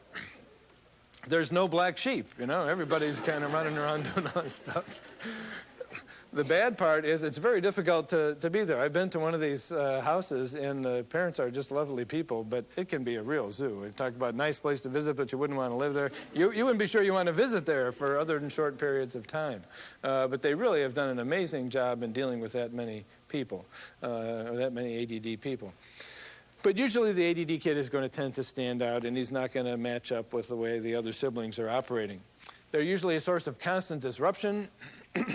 There's no black sheep, everybody's kind of running around doing all this stuff. The bad part is it's very difficult to be there. I've been to one of these houses, and the parents are just lovely people, but it can be a real zoo. We talk about a nice place to visit, but you wouldn't want to live there. You wouldn't be sure you want to visit there for other than short periods of time. But they really have done an amazing job in dealing with that many people, or that many ADD people. But usually the ADD kid is going to tend to stand out, and he's not going to match up with the way the other siblings are operating. They're usually a source of constant disruption.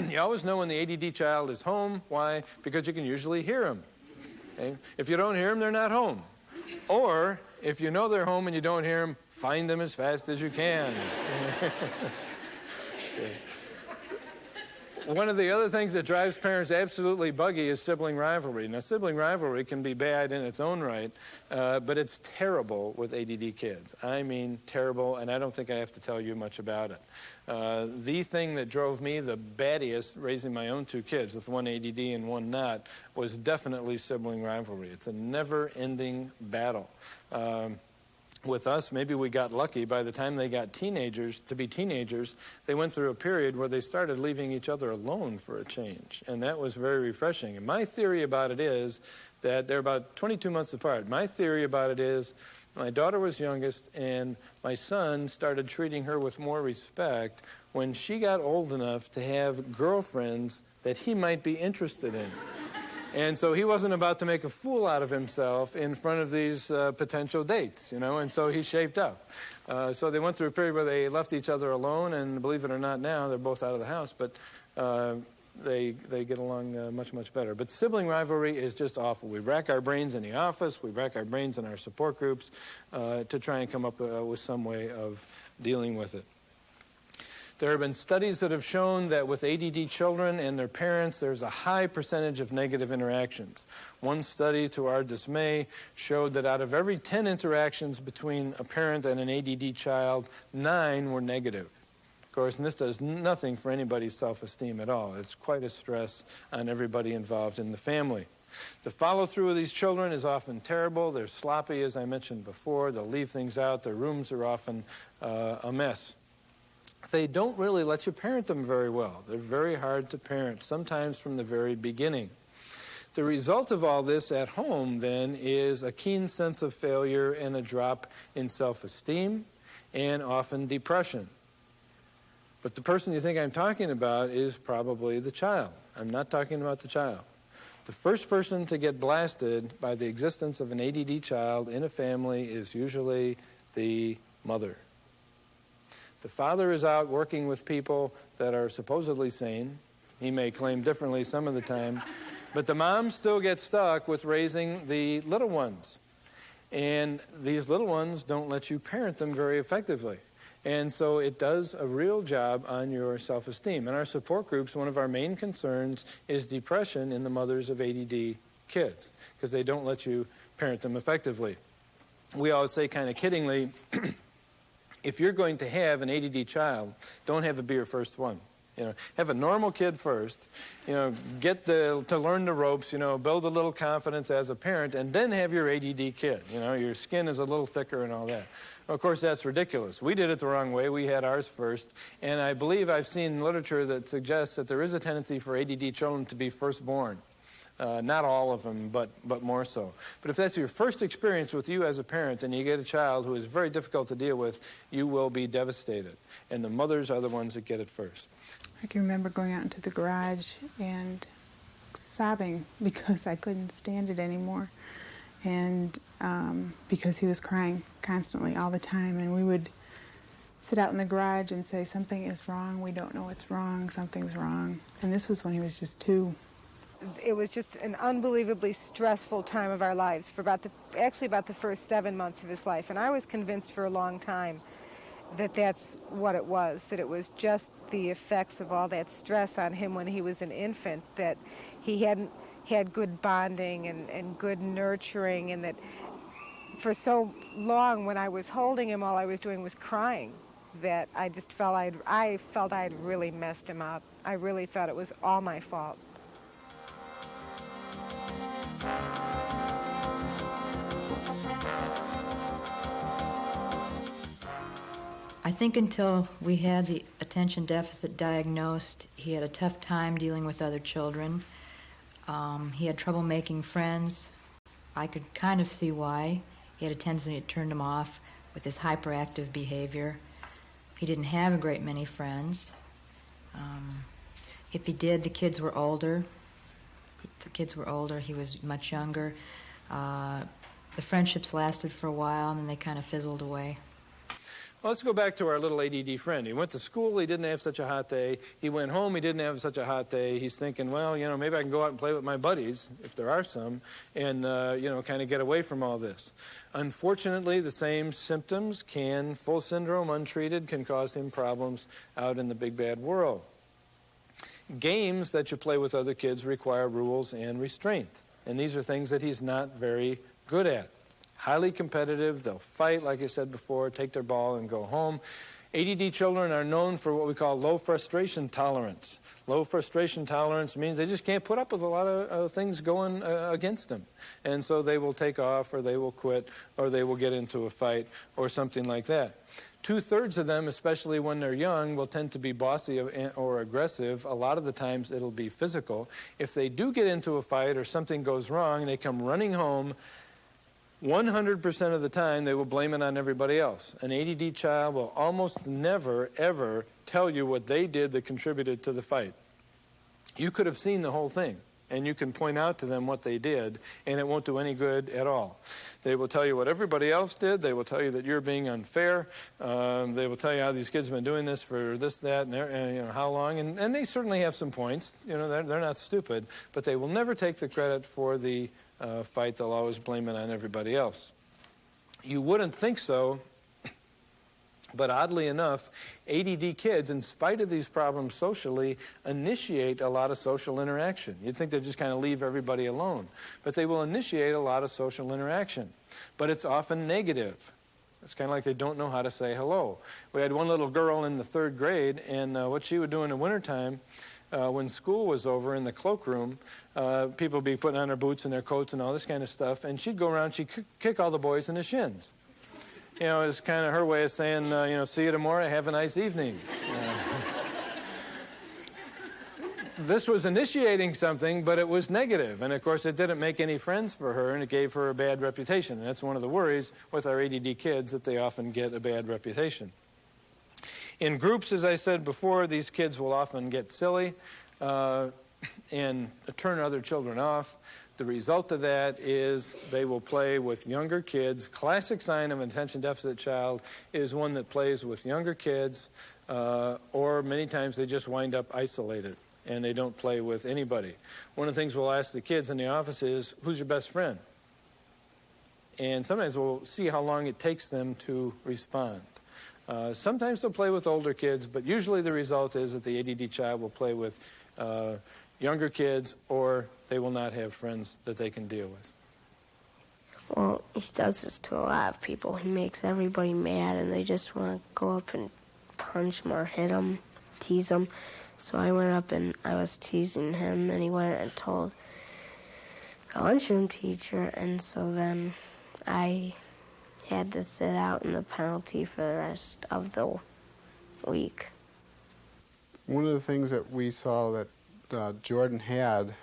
You always know when the ADD child is home. Why? Because you can usually hear them. Okay? If you don't hear them, they're not home. Or, if you know they're home and you don't hear them, find them as fast as you can. Okay. One of the other things that drives parents absolutely buggy is sibling rivalry. Now, sibling rivalry can be bad in its own right, but it's terrible with ADD kids. I mean terrible, and I don't think I have to tell you much about it. The thing that drove me the battiest raising my own 2 kids, with one ADD and one not, was definitely sibling rivalry. It's a never-ending battle. With us, maybe we got lucky. By the time they got teenagers, they went through a period where they started leaving each other alone for a change. And that was very refreshing. And my theory about it is that they're about 22 months apart. My theory about it is my daughter was youngest, and my son started treating her with more respect when she got old enough to have girlfriends that he might be interested in. And so he wasn't about to make a fool out of himself in front of these potential dates, and so he shaped up. So they went through a period where they left each other alone, and believe it or not now, they're both out of the house, but they get along much, much better. But sibling rivalry is just awful. We rack our brains in the office, we rack our brains in our support groups to try and come up with some way of dealing with it. There have been studies that have shown that with ADD children and their parents, there's a high percentage of negative interactions. One study, to our dismay, showed that out of every 10 interactions between a parent and an ADD child, 9 were negative. Of course, and this does nothing for anybody's self-esteem at all. It's quite a stress on everybody involved in the family. The follow-through of these children is often terrible. They're sloppy, as I mentioned before. They'll leave things out. Their rooms are often a mess. They don't really let you parent them very well. They're very hard to parent, sometimes from the very beginning. The result of all this at home, then, is a keen sense of failure and a drop in self-esteem and often depression. But the person you think I'm talking about is probably the child. I'm not talking about the child. The first person to get blasted by the existence of an ADD child in a family is usually the mother. The father is out working with people that are supposedly sane. He may claim differently some of the time. But the mom still gets stuck with raising the little ones. And these little ones don't let you parent them very effectively. And so it does a real job on your self-esteem. In our support groups, one of our main concerns is depression in the mothers of ADD kids, because they don't let you parent them effectively. We always say kind of kiddingly, if you're going to have an ADD child, don't have it be your first one. Have a normal kid first, get to learn the ropes, build a little confidence as a parent, and then have your ADD kid. Your skin is a little thicker and all that. Of course, that's ridiculous. We did it the wrong way. We had ours first. And I believe I've seen literature that suggests that there is a tendency for ADD children to be firstborn. Not all of them, but more so. But if that's your first experience with you as a parent and you get a child who is very difficult to deal with, you will be devastated. And the mothers are the ones that get it first. I can remember going out into the garage and sobbing because I couldn't stand it anymore. And because he was crying constantly all the time. And we would sit out in the garage and say, something is wrong, we don't know what's wrong, something's wrong. And this was when he was just 2. It was just an unbelievably stressful time of our lives for about the first 7 months of his life. And I was convinced for a long time that that's what it was, that it was just the effects of all that stress on him when he was an infant, that he hadn't had good bonding and good nurturing, and that for so long when I was holding him, all I was doing was crying, that I just felt I'd really messed him up. I really thought it was all my fault. I think until we had the attention deficit diagnosed, he had a tough time dealing with other children. He had trouble making friends. I could kind of see why. He had a tendency to turn them off with his hyperactive behavior. He didn't have a great many friends. If he did, the kids were older. He was much younger. The friendships lasted for a while, and then they kind of fizzled away. Well, let's go back to our little ADD friend. He went to school, he didn't have such a hot day. He went home, he didn't have such a hot day. He's thinking, well, maybe I can go out and play with my buddies, if there are some, and, kind of get away from all this. Unfortunately, the same symptoms full syndrome, untreated, can cause him problems out in the big bad world. Games that you play with other kids require rules and restraint. And these are things that he's not very good at. Highly competitive, they'll fight, like I said before, take their ball and go home. ADD children are known for what we call low frustration tolerance. Low frustration tolerance means they just can't put up with a lot of things going against them. And so they will take off, or they will quit, or they will get into a fight, or something like that. 2/3 of them, especially when they're young, will tend to be bossy or aggressive. A lot of the times it'll be physical. If they do get into a fight or something goes wrong, they come running home. 100% of the time, they will blame it on everybody else. An ADD child will almost never, ever tell you what they did that contributed to the fight. You could have seen the whole thing, and you can point out to them what they did, and it won't do any good at all. They will tell you what everybody else did. They will tell you that you're being unfair. They will tell you how these kids have been doing this for this, that, and how long. And they certainly have some points. They're not stupid, but they will never take the credit for the fight. They'll always blame it on everybody else. You wouldn't think so, but oddly enough, ADD kids, in spite of these problems socially, initiate a lot of social interaction. You'd think they'd just kind of leave everybody alone, but they will initiate a lot of social interaction. But it's often negative. It's kind of like they don't know how to say hello. We had one little girl in the 3rd grade, and what she would do in the wintertime, when school was over in the cloakroom, people would be putting on their boots and their coats and all this kind of stuff, and she'd go around, she'd kick all the boys in the shins. You know, it's kind of her way of saying, see you tomorrow, have a nice evening. This was initiating something, but it was negative. And, of course, it didn't make any friends for her, and it gave her a bad reputation. And that's one of the worries with our ADD kids, that they often get a bad reputation. In groups, as I said before, these kids will often get silly and turn other children off. The result of that is they will play with younger kids. Classic sign of an attention deficit child is one that plays with younger kids, or many times they just wind up isolated and they don't play with anybody. One of the things we'll ask the kids in the office is, who's your best friend? And sometimes we'll see how long it takes them to respond. Sometimes they'll play with older kids, but usually the result is that the ADD child will play with younger kids, or they will not have friends that they can deal with. Well, he does this to a lot of people. He makes everybody mad, and they just want to go up and punch him or hit him, tease him. So I went up and I was teasing him, and he went and told the lunchroom teacher, and so then I had to sit out in the penalty for the rest of the week. One of the things that we saw that Jordan had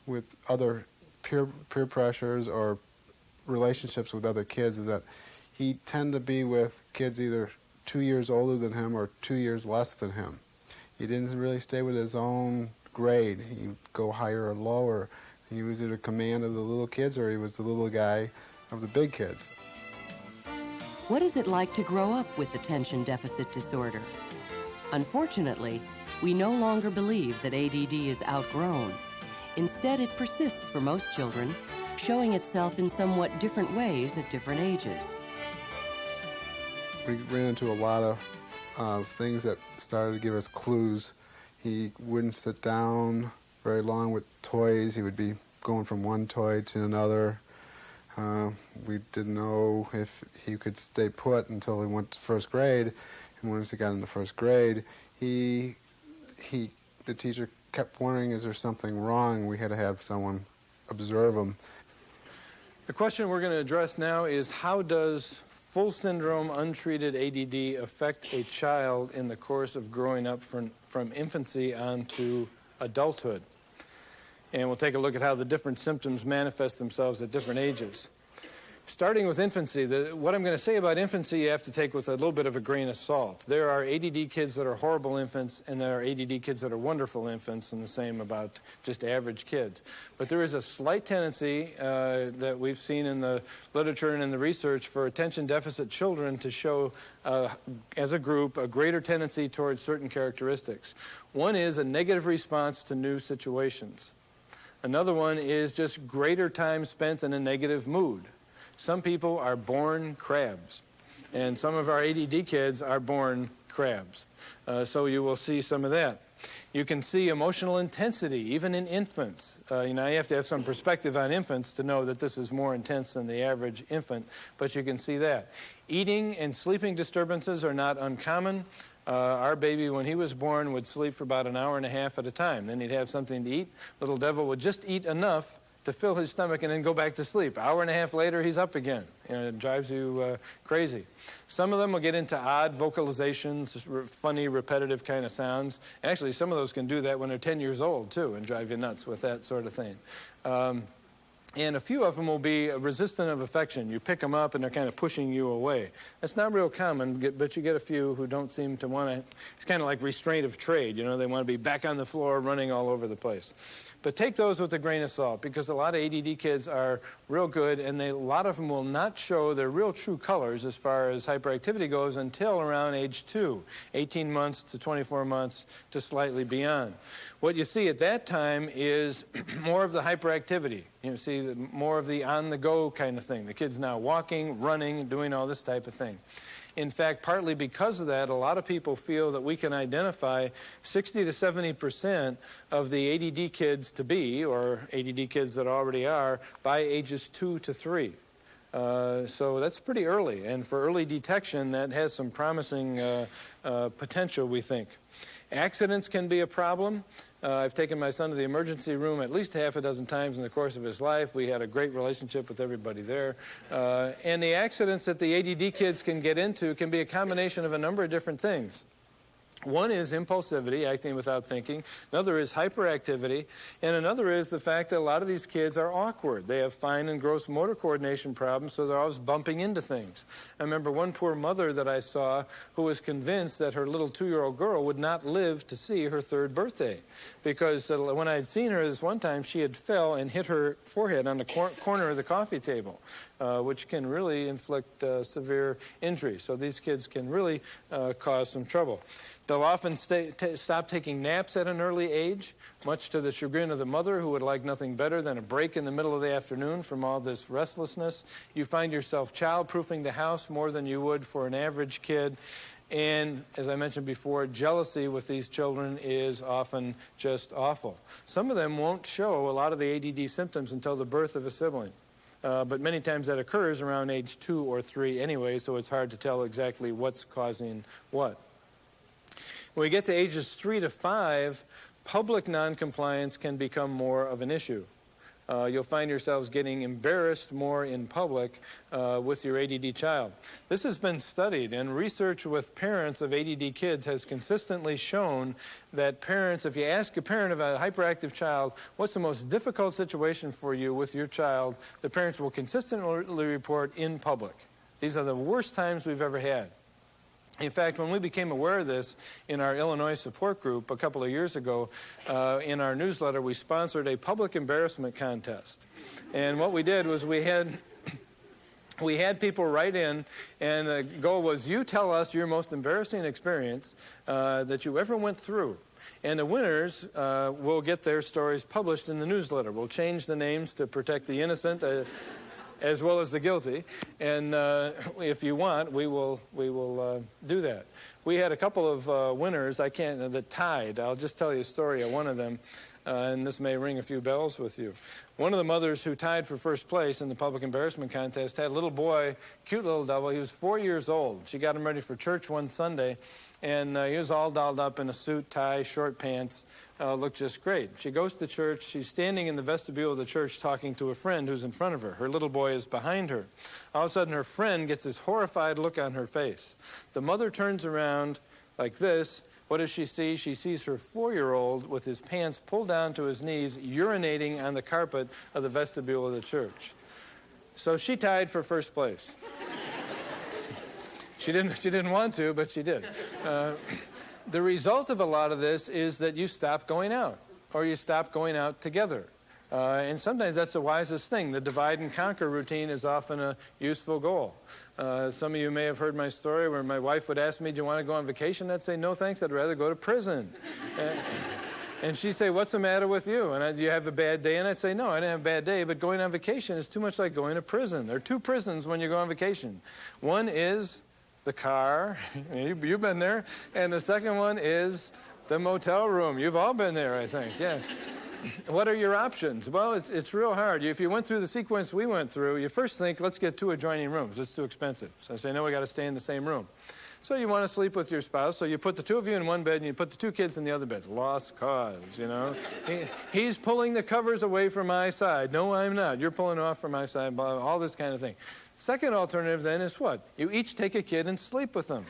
with other peer pressures or relationships with other kids is that he tended to be with kids either 2 years older than him or 2 years less than him. He didn't really stay with his own grade. He'd go higher or lower. He was either command of the little kids or he was the little guy of the big kids. What is it like to grow up with attention deficit disorder? Unfortunately, we no longer believe that ADD is outgrown. Instead, it persists for most children, showing itself in somewhat different ways at different ages. We ran into a lot of things that started to give us clues. He wouldn't sit down very long with toys. He would be going from one toy to another. We didn't know if he could stay put until he went to first grade. And once he got into first grade, the teacher kept wondering, is there something wrong? We had to have someone observe him. The question we're going to address now is, how does full syndrome untreated ADD affect a child in the course of growing up from infancy on to adulthood? And we'll take a look at how the different symptoms manifest themselves at different ages. Starting with infancy, what I'm going to say about infancy you have to take with a little bit of a grain of salt. There are ADD kids that are horrible infants, and there are ADD kids that are wonderful infants, and the same about just average kids. But there is a slight tendency that we've seen in the literature and in the research for attention deficit children to show, as a group, a greater tendency towards certain characteristics. One is a negative response to new situations. Another one is just greater time spent in a negative mood. Some people are born crabs, and some of our ADD kids are born crabs. So you will see some of that. You can see emotional intensity, even in infants. You have to have some perspective on infants to know that this is more intense than the average infant, but you can see that. Eating and sleeping disturbances are not uncommon. Our baby, when he was born, would sleep for about an hour and a half at a time. Then he'd have something to eat. Little devil would just eat enough to fill his stomach and then go back to sleep. Hour and a half later, he's up again. It drives you crazy. Some of them will get into odd vocalizations, funny, repetitive kind of sounds. Actually, some of those can do that when they're 10 years old, too, and drive you nuts with that sort of thing. And a few of them will be resistant of affection. You pick them up and they're kind of pushing you away. That's not real common, but you get a few who don't seem to want to. It's kind of like restraint of trade. They want to be back on the floor running all over the place. But take those with a grain of salt, because a lot of ADD kids are real good, and a lot of them will not show their real true colors as far as hyperactivity goes until around age 2, 18 months to 24 months to slightly beyond. What you see at that time is more of the hyperactivity. You see more of the on-the-go kind of thing. The kid's now walking, running, doing all this type of thing. In fact, partly because of that, a lot of people feel that we can identify 60 to 70% of the ADD kids to be, or ADD kids that already are, by ages 2 to 3. So that's pretty early. And for early detection, that has some promising potential, we think. Accidents can be a problem. I've taken my son to the emergency room at least half a dozen times in the course of his life. We had a great relationship with everybody there. And the accidents that the ADD kids can get into can be a combination of a number of different things. One is impulsivity, acting without thinking. Another is hyperactivity. And another is the fact that a lot of these kids are awkward. They have fine and gross motor coordination problems, so they're always bumping into things. I remember one poor mother that I saw who was convinced that her little 2-year-old girl would not live to see her 3rd birthday. Because when I had seen her this one time, she had fell and hit her forehead on the corner of the coffee table, which can really inflict severe injury. So these kids can really cause some trouble. They'll often stop taking naps at an early age, much to the chagrin of the mother, who would like nothing better than a break in the middle of the afternoon from all this restlessness. You find yourself child-proofing the house more than you would for an average kid. And, as I mentioned before, jealousy with these children is often just awful. Some of them won't show a lot of the ADD symptoms until the birth of a sibling. But many times that occurs around age 2 or 3 anyway, so it's hard to tell exactly what's causing what. When we get to ages 3 to 5, public noncompliance can become more of an issue. You'll find yourselves getting embarrassed more in public with your ADD child. This has been studied, and research with parents of ADD kids has consistently shown that parents, if you ask a parent of a hyperactive child, what's the most difficult situation for you with your child, the parents will consistently report in public. These are the worst times we've ever had. In fact, when we became aware of this in our Illinois support group a couple of years ago, in our newsletter, we sponsored a public embarrassment contest. And what we did was we had people write in, and the goal was, you tell us your most embarrassing experience that you ever went through. And the winners will get their stories published in the newsletter. We'll change the names to protect the innocent as well as the guilty, and if you want, we will do that. We had a couple of winners. That tied. I'll just tell you a story of one of them, and this may ring a few bells with you. One of the mothers who tied for first place in the public embarrassment contest had a little boy, cute little devil. He was 4 years old. She got him ready for church one Sunday, and he was all dolled up in a suit, tie, short pants. Looked just great. She goes to church. She's standing in the vestibule of the church talking to a friend who's in front of her. Her little boy is behind her. All of a sudden, her friend gets this horrified look on her face. The mother turns around like this. What does she see? She sees her 4-year-old with his pants pulled down to his knees, urinating on the carpet of the vestibule of the church. So she tied for first place. She didn't want to, but she did. The result of a lot of this is that you stop going out, or you stop going out together. And sometimes that's the wisest thing. The divide and conquer routine is often a useful goal. Some of you may have heard my story where my wife would ask me, do you want to go on vacation? I'd say, no, thanks, I'd rather go to prison. And she'd say, what's the matter with you? And do you have a bad day? And I'd say, no, I didn't have a bad day, but going on vacation is too much like going to prison. There are 2 prisons when you go on vacation. One is the car, you've been there, and the second one is the motel room. You've all been there, I think, yeah. What are your options? Well, it's real hard. If you went through the sequence we went through, you first think, let's get 2 adjoining rooms. It's too expensive. So I say, no, we got to stay in the same room. So you want to sleep with your spouse, so you put the 2 of you in one bed and you put the 2 kids in the other bed. Lost cause, you know. He's pulling the covers away from my side. No, I'm not. You're pulling off from my side, blah, all this kind of thing. Second alternative then is what? You each take a kid and sleep with them.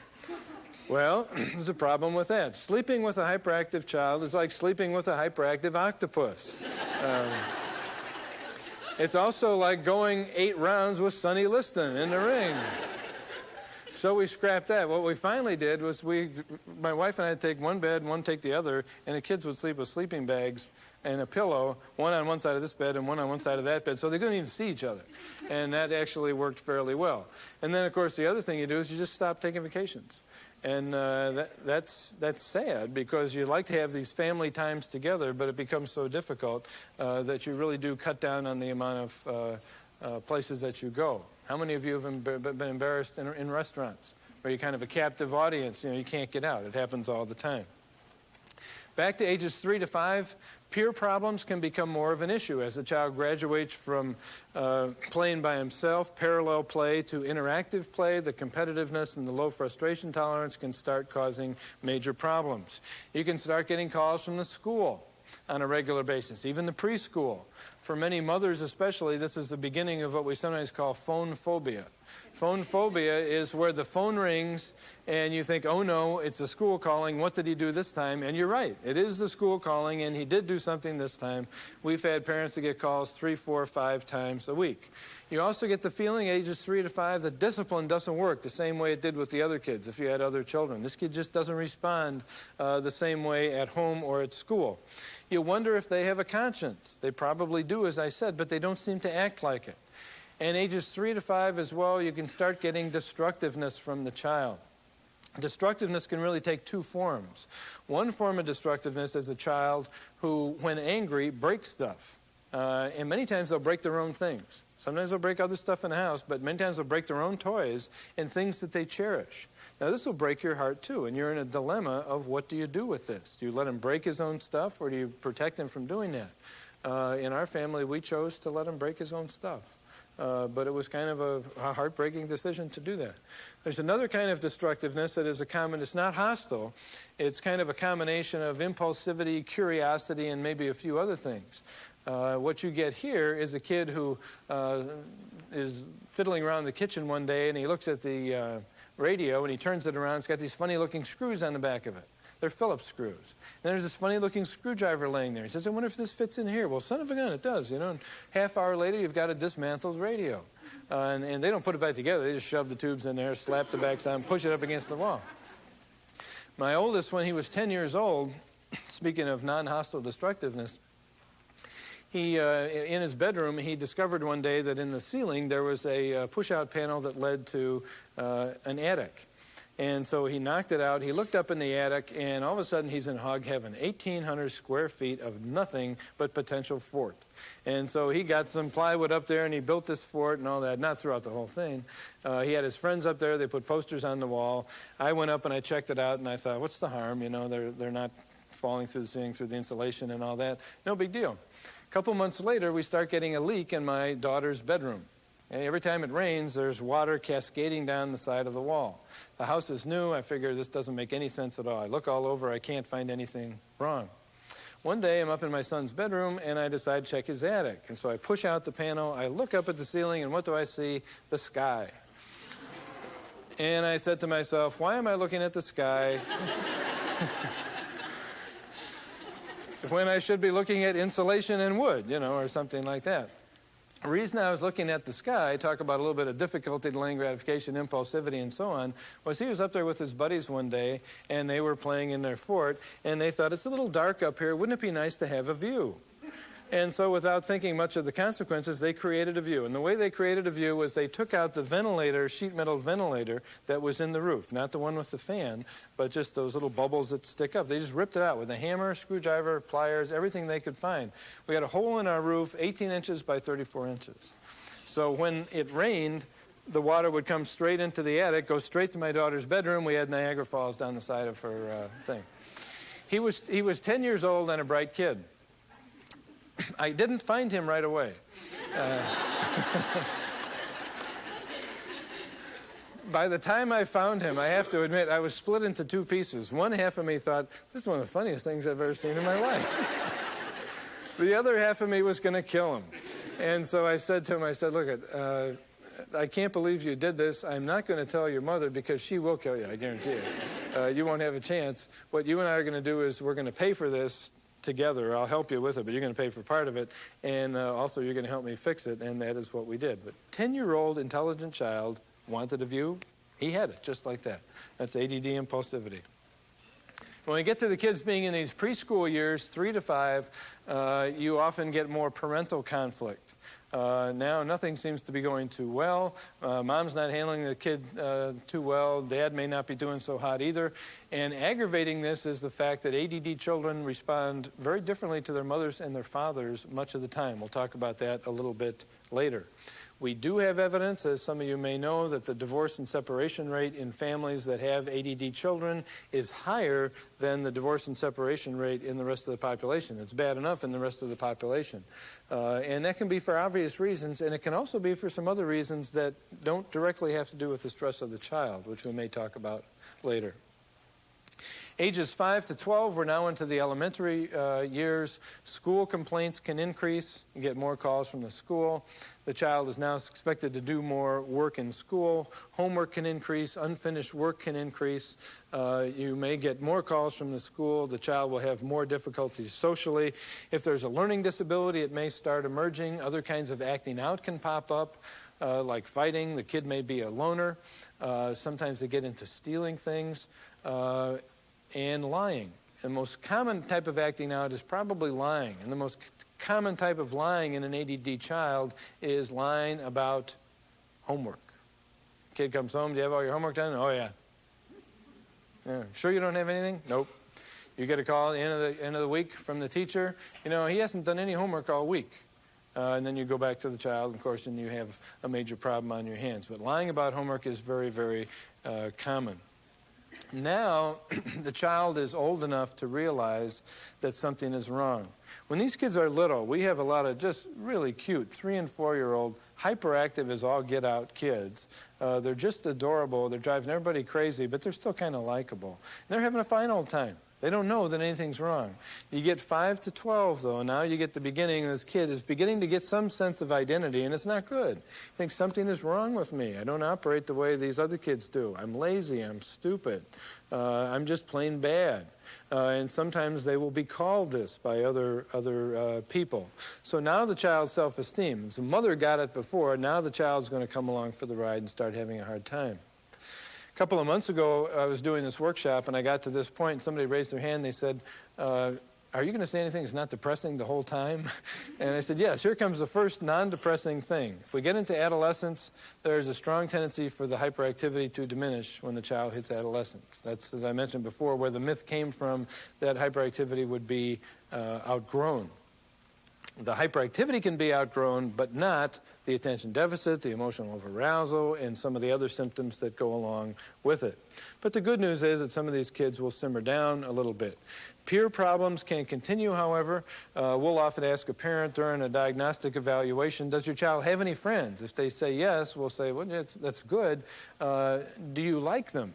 Well, there's a problem with that. Sleeping with a hyperactive child is like sleeping with a hyperactive octopus. It's also like going 8 rounds with Sonny Liston in the ring. So we scrapped that. What we finally did was my wife and I would take one bed, one take the other, and the kids would sleep with sleeping bags and a pillow, one on one side of this bed and one on one side of that bed, so they couldn't even see each other. And that actually worked fairly well. And then, of course, the other thing you do is you just stop taking vacations. And that's sad, because you like to have these family times together, but it becomes so difficult that you really do cut down on the amount of places that you go. How many of you have been embarrassed in restaurants, where you're kind of a captive audience? You know, you can't get out. It happens all the time. Back to ages 3 to 5, peer problems can become more of an issue as the child graduates from playing by himself, parallel play, to interactive play. The competitiveness and the low frustration tolerance can start causing major problems. You can start getting calls from the school. on a regular basis, even the preschool. For many mothers especially, this is the beginning of what we sometimes call phone phobia. Phone phobia is where the phone rings and you think, oh no, it's the school calling. What did he do this time? And you're right. It is the school calling, and he did do something this time. We've had parents that get calls 3, 4, 5 times a week. You also get the feeling at ages 3 to 5 that discipline doesn't work the same way it did with the other kids if you had other children. This kid just doesn't respond the same way at home or at school. You wonder if they have a conscience. They probably do, as I said, but they don't seem to act like it. And ages 3 to 5 as well, you can start getting destructiveness from the child. Destructiveness can really take 2 forms. One form of destructiveness is a child who, when angry, breaks stuff. And many times they'll break their own things. Sometimes they'll break other stuff in the house, but many times they'll break their own toys and things that they cherish. Now, this will break your heart, too, and you're in a dilemma of what do you do with this? Do you let him break his own stuff, or do you protect him from doing that? In our family, we chose to let him break his own stuff. But it was kind of a heartbreaking decision to do that. There's another kind of destructiveness that is it's not hostile. It's kind of a combination of impulsivity, curiosity, and maybe a few other things. What you get here is a kid who is fiddling around the kitchen one day, and he looks at the radio, and he turns it around. It's got these funny-looking screws on the back of it. They're Phillips screws. And there's this funny-looking screwdriver laying there. He says, I wonder if this fits in here. Well, son of a gun, it does. You know, and half hour later, you've got a dismantled radio. And they don't put it back together. They just shove the tubes in there, slap the backs on, push it up against the wall. My oldest, when he was 10 years old, speaking of non-hostile destructiveness, he, in his bedroom, he discovered one day that in the ceiling there was a push-out panel that led to an attic. And so he knocked it out. He looked up in the attic, and all of a sudden he's in hog heaven. 1,800 square feet of nothing but potential fort. And so he got some plywood up there, and he built this fort and all that, not throughout the whole thing. He had his friends up there. They put posters on the wall. I went up and I checked it out, and I thought, what's the harm? You know, they're not falling through the ceiling, through the insulation and all that. No big deal. A couple months later, we start getting a leak in my daughter's bedroom. And every time it rains, there's water cascading down the side of the wall. The house is new. I figure this doesn't make any sense at all. I look all over. I can't find anything wrong. One day, I'm up in my son's bedroom, and I decide to check his attic. And so I push out the panel. I look up at the ceiling, and what do I see? The sky. And I said to myself, why am I looking at the sky when I should be looking at insulation and wood, you know, or something like that? The reason I was looking at the sky, talk about a little bit of difficulty, delaying gratification, impulsivity, and so on, was he was up there with his buddies one day, and they were playing in their fort, and they thought, it's a little dark up here. Wouldn't it be nice to have a view? And so without thinking much of the consequences, they created a view. And the way they created a view was they took out the ventilator, sheet metal ventilator, that was in the roof. Not the one with the fan, but just those little bubbles that stick up. They just ripped it out with a hammer, screwdriver, pliers, everything they could find. We had a hole in our roof, 18 inches by 34 inches. So when it rained, the water would come straight into the attic, go straight to my daughter's bedroom. We had Niagara Falls down the side of her thing. He was 10 years old and a bright kid. I didn't find him right away. By the time I found him, I have to admit, I was split into 2 pieces. One half of me thought, this is one of the funniest things I've ever seen in my life. The other half of me was going to kill him. And so I said to him, I said, look, I can't believe you did this. I'm not going to tell your mother because she will kill you, I guarantee it. You won't have a chance. What you and I are going to do is we're going to pay for this together. I'll help you with it, but you're going to pay for part of it, and also you're going to help me fix it, and that is what we did. But 10-year-old intelligent child wanted a view. He had it, just like that. That's ADD impulsivity. When we get to the kids being in these preschool years, 3 to 5, you often get more parental conflict. Now nothing seems to be going too well. Mom's not handling the kid too well. Dad may not be doing so hot either. And aggravating this is the fact that ADD children respond very differently to their mothers and their fathers much of the time. We'll talk about that a little bit later. We do have evidence, as some of you may know, that the divorce and separation rate in families that have ADD children is higher than the divorce and separation rate in the rest of the population. It's bad enough in the rest of the population. And that can be for obvious reasons, and it can also be for some other reasons that don't directly have to do with the stress of the child, which we may talk about later. Ages 5 to 12, we're now into the elementary years. School complaints can increase. You get more calls from the school. The child is now expected to do more work in school. Homework can increase. Unfinished work can increase. You may get more calls from the school. The child will have more difficulties socially. If there's a learning disability, it may start emerging. Other kinds of acting out can pop up, like fighting. The kid may be a loner. Sometimes they get into stealing things and lying. The most common type of acting out is probably lying. And the most common type of lying in an ADD child is lying about homework. Kid comes home, do you have all your homework done? Oh, yeah. Sure you don't have anything? Nope. You get a call at the end of the week from the teacher. You know, he hasn't done any homework all week. And then you go back to the child, of course, and you have a major problem on your hands. But lying about homework is very, very common. Now, the child is old enough to realize that something is wrong. When these kids are little, we have a lot of just really cute 3- and 4-year-old, hyperactive as all get out kids. They're just adorable. They're driving everybody crazy, but they're still kind of likable. And they're having a fine old time. They don't know that anything's wrong. You get 5 to 12, though, and now you get the beginning. This kid is beginning to get some sense of identity, and it's not good. You think something is wrong with me. I don't operate the way these other kids do. I'm lazy. I'm stupid. I'm just plain bad. And sometimes they will be called this by other people. So now the child's self-esteem. The mother got it before. Now the child's going to come along for the ride and start having a hard time. A couple of months ago, I was doing this workshop, and I got to this point, and somebody raised their hand. They said, are you going to say anything that's not depressing the whole time? And I said, yes, here comes the first non-depressing thing. If we get into adolescence, there's a strong tendency for the hyperactivity to diminish when the child hits adolescence. That's, as I mentioned before, where the myth came from that hyperactivity would be outgrown. The hyperactivity can be outgrown, but not the attention deficit, the emotional overarousal, and some of the other symptoms that go along with it. But the good news is that some of these kids will simmer down a little bit. Peer problems can continue, however. We'll often ask a parent during a diagnostic evaluation, does your child have any friends? If they say yes, we'll say, well, that's good. Do you like them?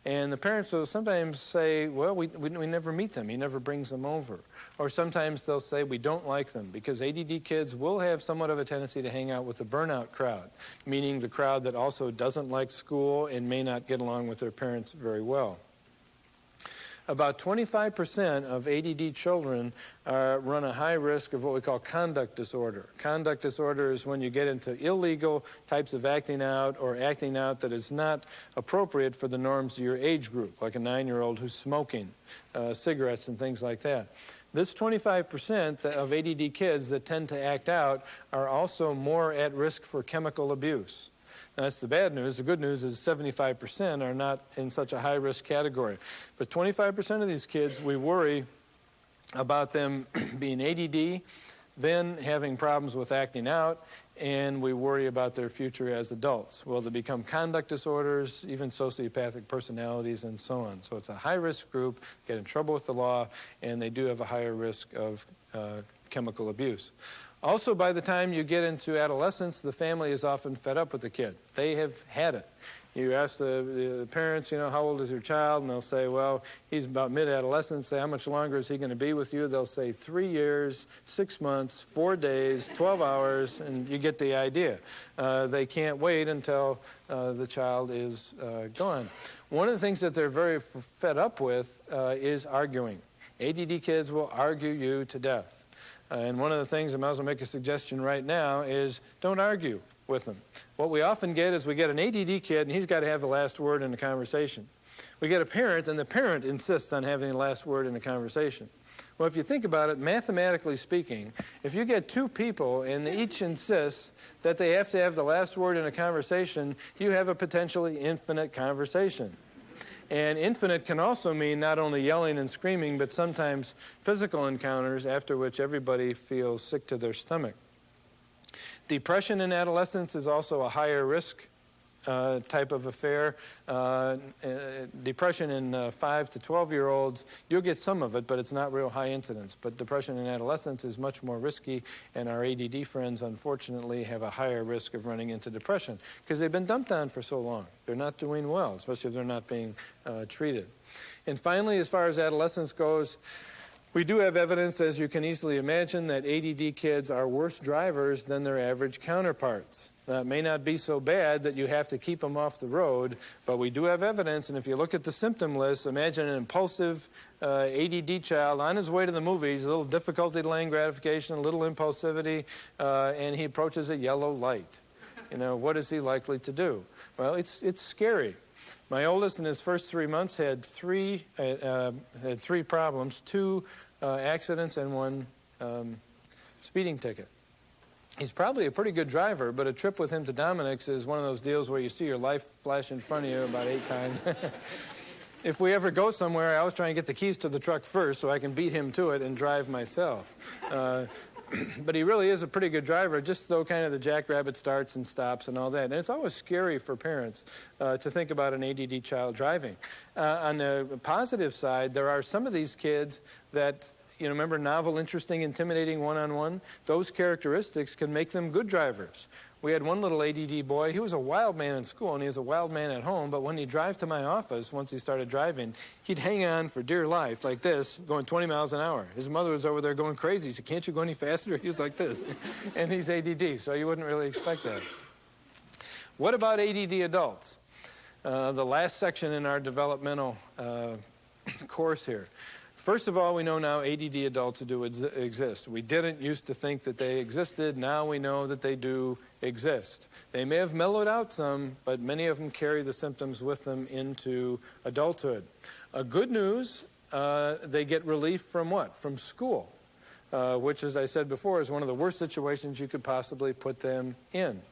And the parents will sometimes say, well, we never meet them. He never brings them over. Or sometimes they'll say, we don't like them, because ADD kids will have somewhat of a tendency to hang out with the burnout crowd, meaning the crowd that also doesn't like school and may not get along with their parents very well. About 25% of ADD children run a high risk of what we call conduct disorder. Conduct disorder is when you get into illegal types of acting out or acting out that is not appropriate for the norms of your age group, like a 9-year-old who's smoking cigarettes and things like that. This 25% of ADD kids that tend to act out are also more at risk for chemical abuse. Now, that's the bad news. The good news is 75% are not in such a high-risk category. But 25% of these kids, we worry about them being ADD, then having problems with acting out, and we worry about their future as adults. Will they become conduct disorders, even sociopathic personalities, and so on? So it's a high-risk group, get in trouble with the law, and they do have a higher risk of chemical abuse. Also, by the time you get into adolescence, the family is often fed up with the kid. They have had it. You ask the parents, you know, how old is your child? And they'll say, well, he's about mid-adolescence. Say, how much longer is he going to be with you? They'll say 3 years, 6 months, 4 days, 12 hours, and you get the idea. They can't wait until the child is gone. One of the things that they're very fed up with is arguing. ADD kids will argue you to death. And one of the things, I might as well make a suggestion right now, is don't argue with them. What we often get is we get an ADD kid, and he's got to have the last word in the conversation. We get a parent, and the parent insists on having the last word in the conversation. Well, if you think about it, mathematically speaking, if you get two people and they each insist that they have to have the last word in a conversation, you have a potentially infinite conversation. And infinite can also mean not only yelling and screaming, but sometimes physical encounters after which everybody feels sick to their stomach. Depression in adolescence is also a higher risk type of affair. Depression in 5 to 12-year-olds, you'll get some of it, but it's not real high incidence. But depression in adolescents is much more risky, and our ADD friends, unfortunately, have a higher risk of running into depression because they've been dumped on for so long. They're not doing well, especially if they're not being treated. And finally, as far as adolescence goes, we do have evidence, as you can easily imagine, that ADD kids are worse drivers than their average counterparts. It may not be so bad that you have to keep them off the road, but we do have evidence, and if you look at the symptom list, imagine an impulsive ADD child on his way to the movies, a little difficulty delaying gratification, a little impulsivity, and he approaches a yellow light. You know, what is he likely to do? Well, it's scary. My oldest, in his first 3 months, had three problems, 2 accidents and 1 speeding ticket. He's probably a pretty good driver, but a trip with him to Dominic's is one of those deals where you see your life flash in front of you about 8 times. If we ever go somewhere, I always try and get the keys to the truck first so I can beat him to it and drive myself. But he really is a pretty good driver, just though kind of the jackrabbit starts and stops and all that. And it's always scary for parents to think about an ADD child driving. On the positive side, there are some of these kids that, you know, remember novel, interesting, intimidating, one-on-one? Those characteristics can make them good drivers. We had one little ADD boy. He was a wild man in school, and he was a wild man at home. But when he'd drive to my office, once he started driving, he'd hang on for dear life like this, going 20 miles an hour. His mother was over there going crazy. She said, "Can't you go any faster?" He's like this. And he's ADD, so you wouldn't really expect that. What about ADD adults? The last section in our developmental course here. First of all, we know now ADD adults do exist. We didn't used to think that they existed. Now we know that they do exist. They may have mellowed out some, but many of them carry the symptoms with them into adulthood. Good news, they get relief from what? From school, which, as I said before, is one of the worst situations you could possibly put them in.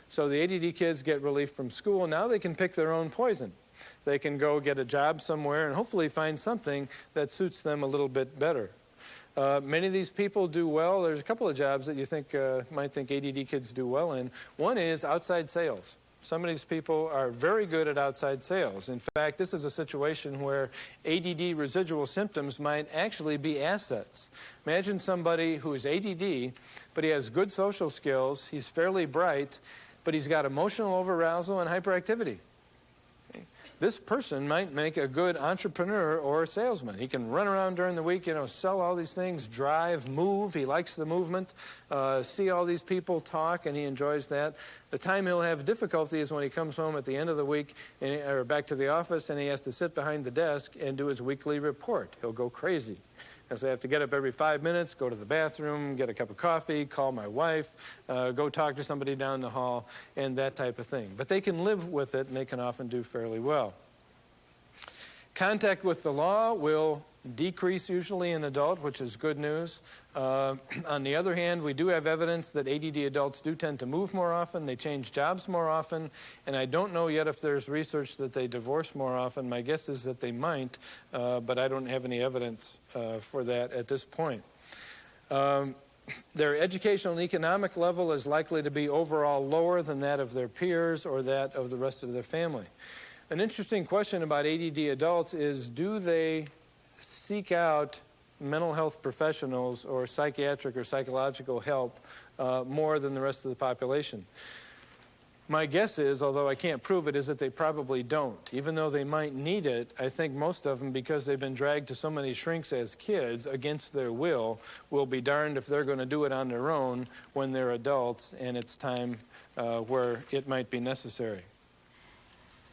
So the ADD kids get relief from school. Now they can pick their own poison. They can go get a job somewhere and hopefully find something that suits them a little bit better. Many of these people do well. There's a couple of jobs that you might think ADD kids do well in. One is outside sales. Some of these people are very good at outside sales. In fact, this is a situation where ADD residual symptoms might actually be assets. Imagine somebody who is ADD, but he has good social skills, he's fairly bright, but he's got emotional overarousal and hyperactivity. This person might make a good entrepreneur or a salesman. He can run around during the week, sell all these things, drive, move. He likes the movement, see all these people talk, and he enjoys that. The time he'll have difficulty is when he comes home at the end of the week or back to the office, and he has to sit behind the desk and do his weekly report. He'll go crazy. Because I have to get up every 5 minutes, go to the bathroom, get a cup of coffee, call my wife, go talk to somebody down the hall, and that type of thing. But they can live with it, and they can often do fairly well. Contact with the law will decrease usually in adult, which is good news. On the other hand, we do have evidence that ADD adults do tend to move more often, they change jobs more often, and I don't know yet if there's research that they divorce more often. My guess is that they might, but I don't have any evidence for that at this point. Their educational and economic level is likely to be overall lower than that of their peers or that of the rest of their family. An interesting question about ADD adults is, do they seek out mental health professionals or psychiatric or psychological help more than the rest of the population? My guess is, although I can't prove it, is that they probably don't. Even though they might need it, I think most of them, because they've been dragged to so many shrinks as kids against their will be darned if they're going to do it on their own when they're adults and it's time where it might be necessary.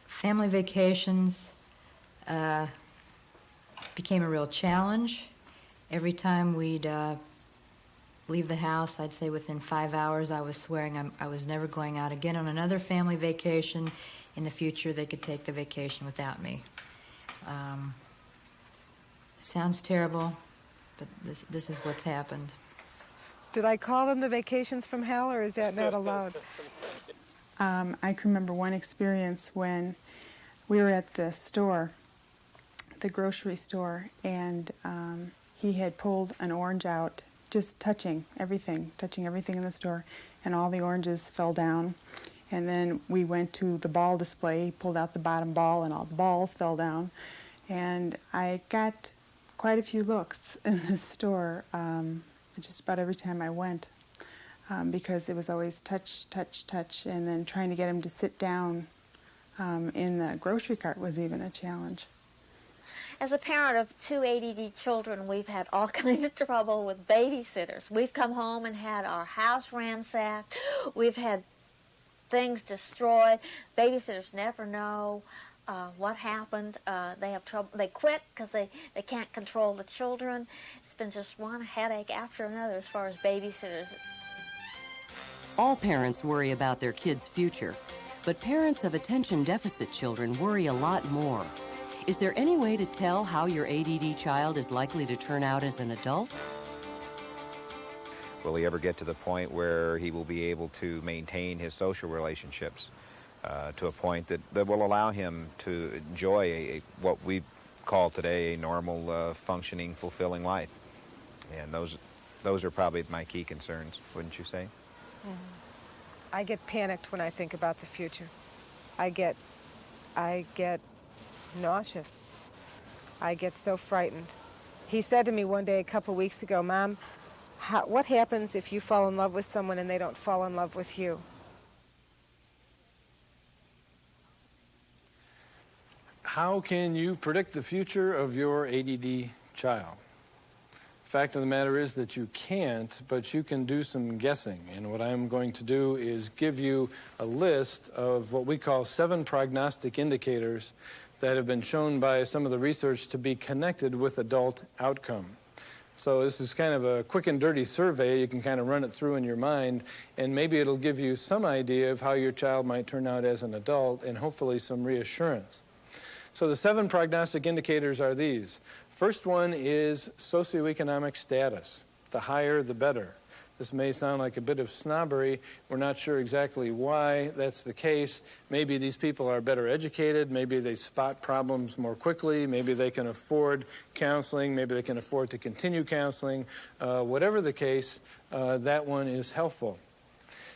Family vacations became a real challenge. Every time we'd leave the house, I'd say within 5 hours, I was swearing I was never going out again on another family vacation. In the future, they could take the vacation without me. It sounds terrible, but this is what's happened. Did I call them the vacations from hell, or is that not allowed? I can remember one experience when we were at the store, the grocery store, and he had pulled an orange out, just touching everything in the store, and all the oranges fell down. And then we went to the ball display, pulled out the bottom ball, and all the balls fell down. And I got quite a few looks in the store just about every time I went, because it was always touch, touch, touch, and then trying to get him to sit down in the grocery cart was even a challenge. As a parent of 2 ADD children, we've had all kinds of trouble with babysitters. We've come home and had our house ransacked. We've had things destroyed. Babysitters never know what happened. They have trouble. They quit because they can't control the children. It's been just one headache after another as far as babysitters. All parents worry about their kids' future, but parents of attention deficit children worry a lot more. Is there any way to tell how your ADD child is likely to turn out as an adult? Will he ever get to the point where he will be able to maintain his social relationships to a point that will allow him to enjoy what we call today a normal, functioning, fulfilling life? And those are probably my key concerns, wouldn't you say? I get panicked when I think about the future. I get nauseous. I get so frightened. He said to me one day a couple weeks ago, "Mom, what happens if you fall in love with someone and they don't fall in love with you?" How can you predict the future of your ADD child? Fact of the matter is that you can't, but you can do some guessing. And what I'm going to do is give you a list of what we call 7 prognostic indicators that have been shown by some of the research to be connected with adult outcome. So this is kind of a quick and dirty survey. You can kind of run it through in your mind, and maybe it'll give you some idea of how your child might turn out as an adult, and hopefully some reassurance. So the 7 prognostic indicators are these. First one is socioeconomic status. The higher, the better. This may sound like a bit of snobbery. We're not sure exactly why that's the case. Maybe these people are better educated. Maybe they spot problems more quickly. Maybe they can afford counseling. Maybe they can afford to continue counseling. Whatever the case, that one is helpful.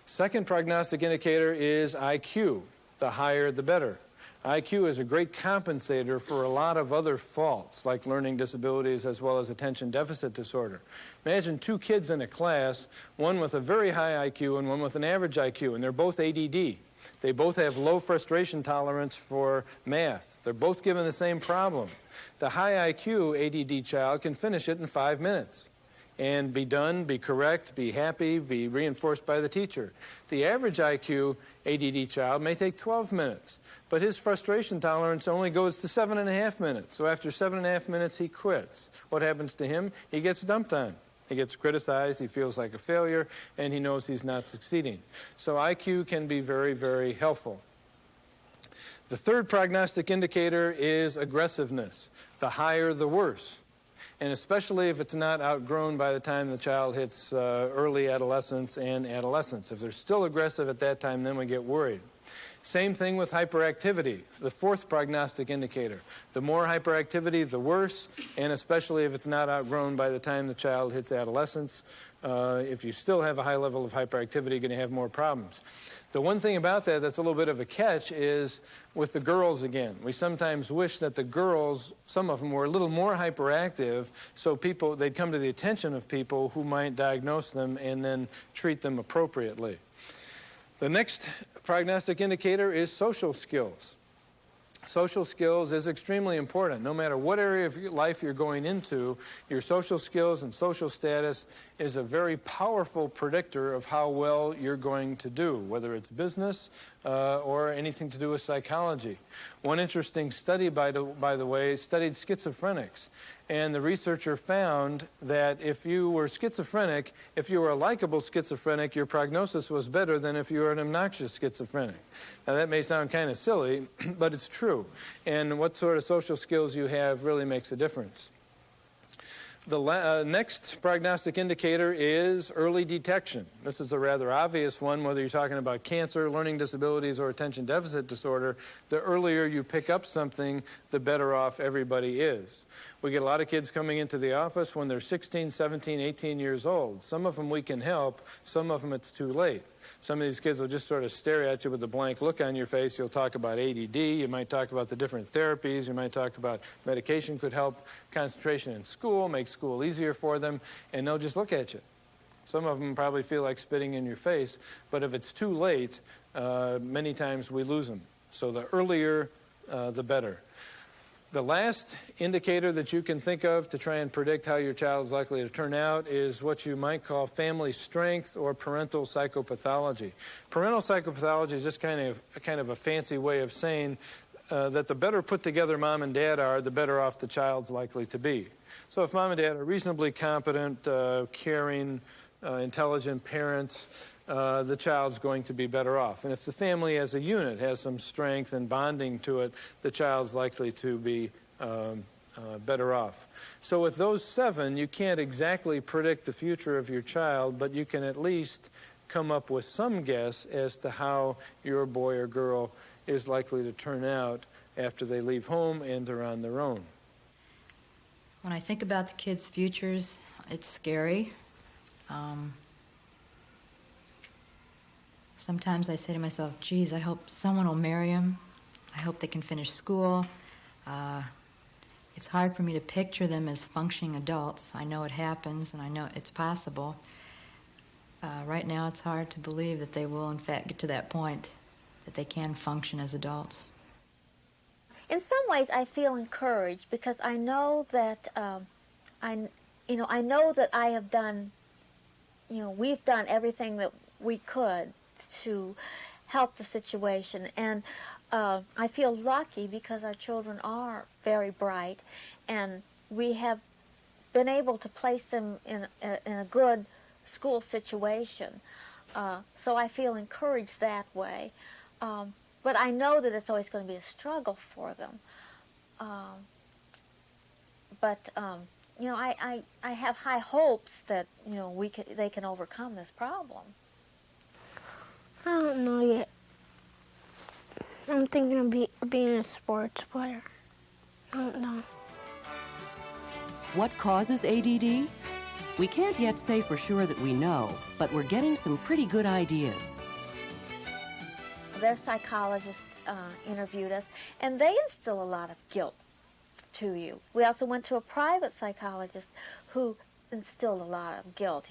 Second prognostic indicator is IQ. The higher, the better. IQ is a great compensator for a lot of other faults, like learning disabilities as well as attention deficit disorder. Imagine 2 kids in a class, one with a very high IQ and one with an average IQ, and they're both ADD. They both have low frustration tolerance for math. They're both given the same problem. The high IQ ADD child can finish it in 5 minutes and be done, be correct, be happy, be reinforced by the teacher. The average IQ ADD child may take 12 minutes. But his frustration tolerance only goes to 7.5 minutes. So after 7.5 minutes, he quits. What happens to him? He gets dumped on. He gets criticized, he feels like a failure, and he knows he's not succeeding. So IQ can be very, very helpful. The third prognostic indicator is aggressiveness. The higher, the worse. And especially if it's not outgrown by the time the child hits early adolescence and adolescence. If they're still aggressive at that time, then we get worried. Same thing with hyperactivity, the fourth prognostic indicator. The more hyperactivity, the worse, and especially if it's not outgrown by the time the child hits adolescence. If you still have a high level of hyperactivity, you're going to have more problems. The one thing about that that's a little bit of a catch is with the girls again. We sometimes wish that the girls, some of them, were a little more hyperactive so they'd come to the attention of people who might diagnose them and then treat them appropriately. The next prognostic indicator is social skills. Social skills is extremely important. No matter what area of your life you're going into, your social skills and social status is a very powerful predictor of how well you're going to do, whether it's business or anything to do with psychology. One interesting study, by the way, studied schizophrenics. And the researcher found that if you were schizophrenic, if you were a likable schizophrenic, your prognosis was better than if you were an obnoxious schizophrenic. Now, that may sound kind of silly, but it's true. And what sort of social skills you have really makes a difference. The next prognostic indicator is early detection. This is a rather obvious one, whether you're talking about cancer, learning disabilities, or attention deficit disorder. The earlier you pick up something, the better off everybody is. We get a lot of kids coming into the office when they're 16, 17, 18 years old. Some of them we can help, some of them it's too late. Some of these kids will just sort of stare at you with a blank look on your face. You'll talk about ADD. You might talk about the different therapies. You might talk about medication could help concentration in school, make school easier for them, and they'll just look at you. Some of them probably feel like spitting in your face, but if it's too late, many times we lose them. So the earlier, the better. The last indicator that you can think of to try and predict how your child is likely to turn out is what you might call family strength or parental psychopathology. Parental psychopathology is just kind of a fancy way of saying that the better put together mom and dad are, the better off the child's likely to be. So if mom and dad are reasonably competent, caring, intelligent parents, the child's going to be better off. And if the family as a unit has some strength and bonding to it, the child's likely to be better off. So with those 7, you can't exactly predict the future of your child, but you can at least come up with some guess as to how your boy or girl is likely to turn out after they leave home and are on their own. When I think about the kids' futures, it's scary. Sometimes I say to myself, geez, I hope someone will marry him. I hope they can finish school. It's hard for me to picture them as functioning adults. I know it happens, and I know it's possible. Right now, it's hard to believe that they will, in fact, get to that point, that they can function as adults. In some ways, I feel encouraged because I know that I know that I have done. We've done everything that we could to help the situation, and I feel lucky because our children are very bright, and we have been able to place them in a good school situation. So I feel encouraged that way. But I know that it's always going to be a struggle for them. I have high hopes that they can overcome this problem. I don't know yet. I'm thinking of being a sports player. I don't know. What causes ADD? We can't yet say for sure that we know, but we're getting some pretty good ideas. Their psychologist interviewed us, and they instill a lot of guilt to you. We also went to a private psychologist who instilled a lot of guilt.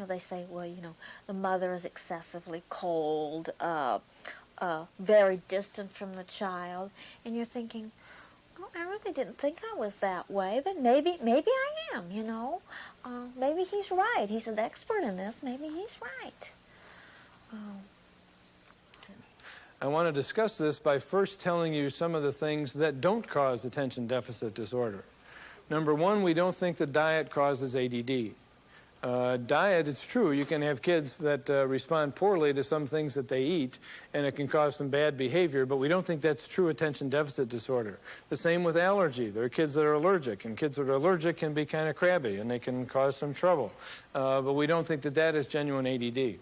They say, well, the mother is excessively cold, very distant from the child, and you're thinking, oh, I really didn't think I was that way, but maybe I am. Maybe he's right. He's an expert in this. Maybe he's right. I want to discuss this by first telling you some of the things that don't cause attention deficit disorder. Number 1, we don't think that diet causes ADD. Diet, it's true, you can have kids that respond poorly to some things that they eat, and it can cause some bad behavior, but we don't think that's true attention deficit disorder. The same with allergy. There are kids that are allergic, and kids that are allergic can be kind of crabby, and they can cause some trouble. But we don't think that that is genuine ADD.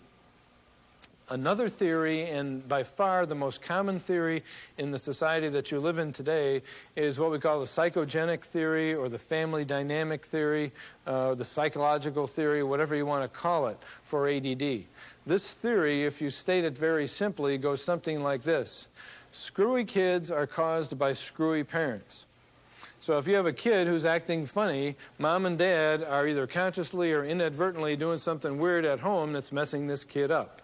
Another theory, and by far the most common theory in the society that you live in today, is what we call the psychogenic theory or the family dynamic theory, the psychological theory, whatever you want to call it, for ADD. This theory, if you state it very simply, goes something like this. Screwy kids are caused by screwy parents. So if you have a kid who's acting funny, mom and dad are either consciously or inadvertently doing something weird at home that's messing this kid up.